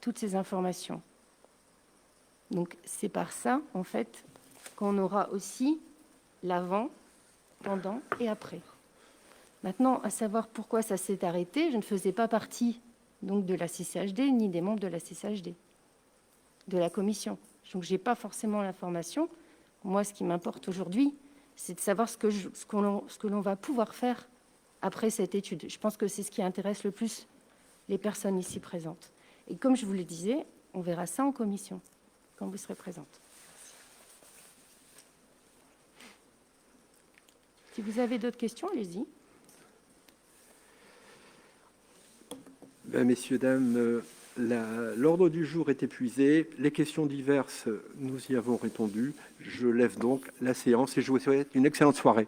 toutes ces informations. Donc, c'est par ça, en fait, qu'on aura aussi l'avant, pendant et après. Maintenant, à savoir pourquoi ça s'est arrêté, je ne faisais pas partie donc, de la CCHD, ni des membres de la CCHD, de la commission. Donc, je n'ai pas forcément l'information. Moi, ce qui m'importe aujourd'hui, c'est de savoir ce que l'on va pouvoir faire après cette étude. Je pense que c'est ce qui intéresse le plus les personnes ici présentes. Et comme je vous le disais, on verra ça en commission, quand vous serez présente. Si vous avez d'autres questions, allez-y. Messieurs, dames, l'ordre du jour est épuisé. Les questions diverses, nous y avons répondu. Je lève donc la séance et je vous souhaite une excellente soirée.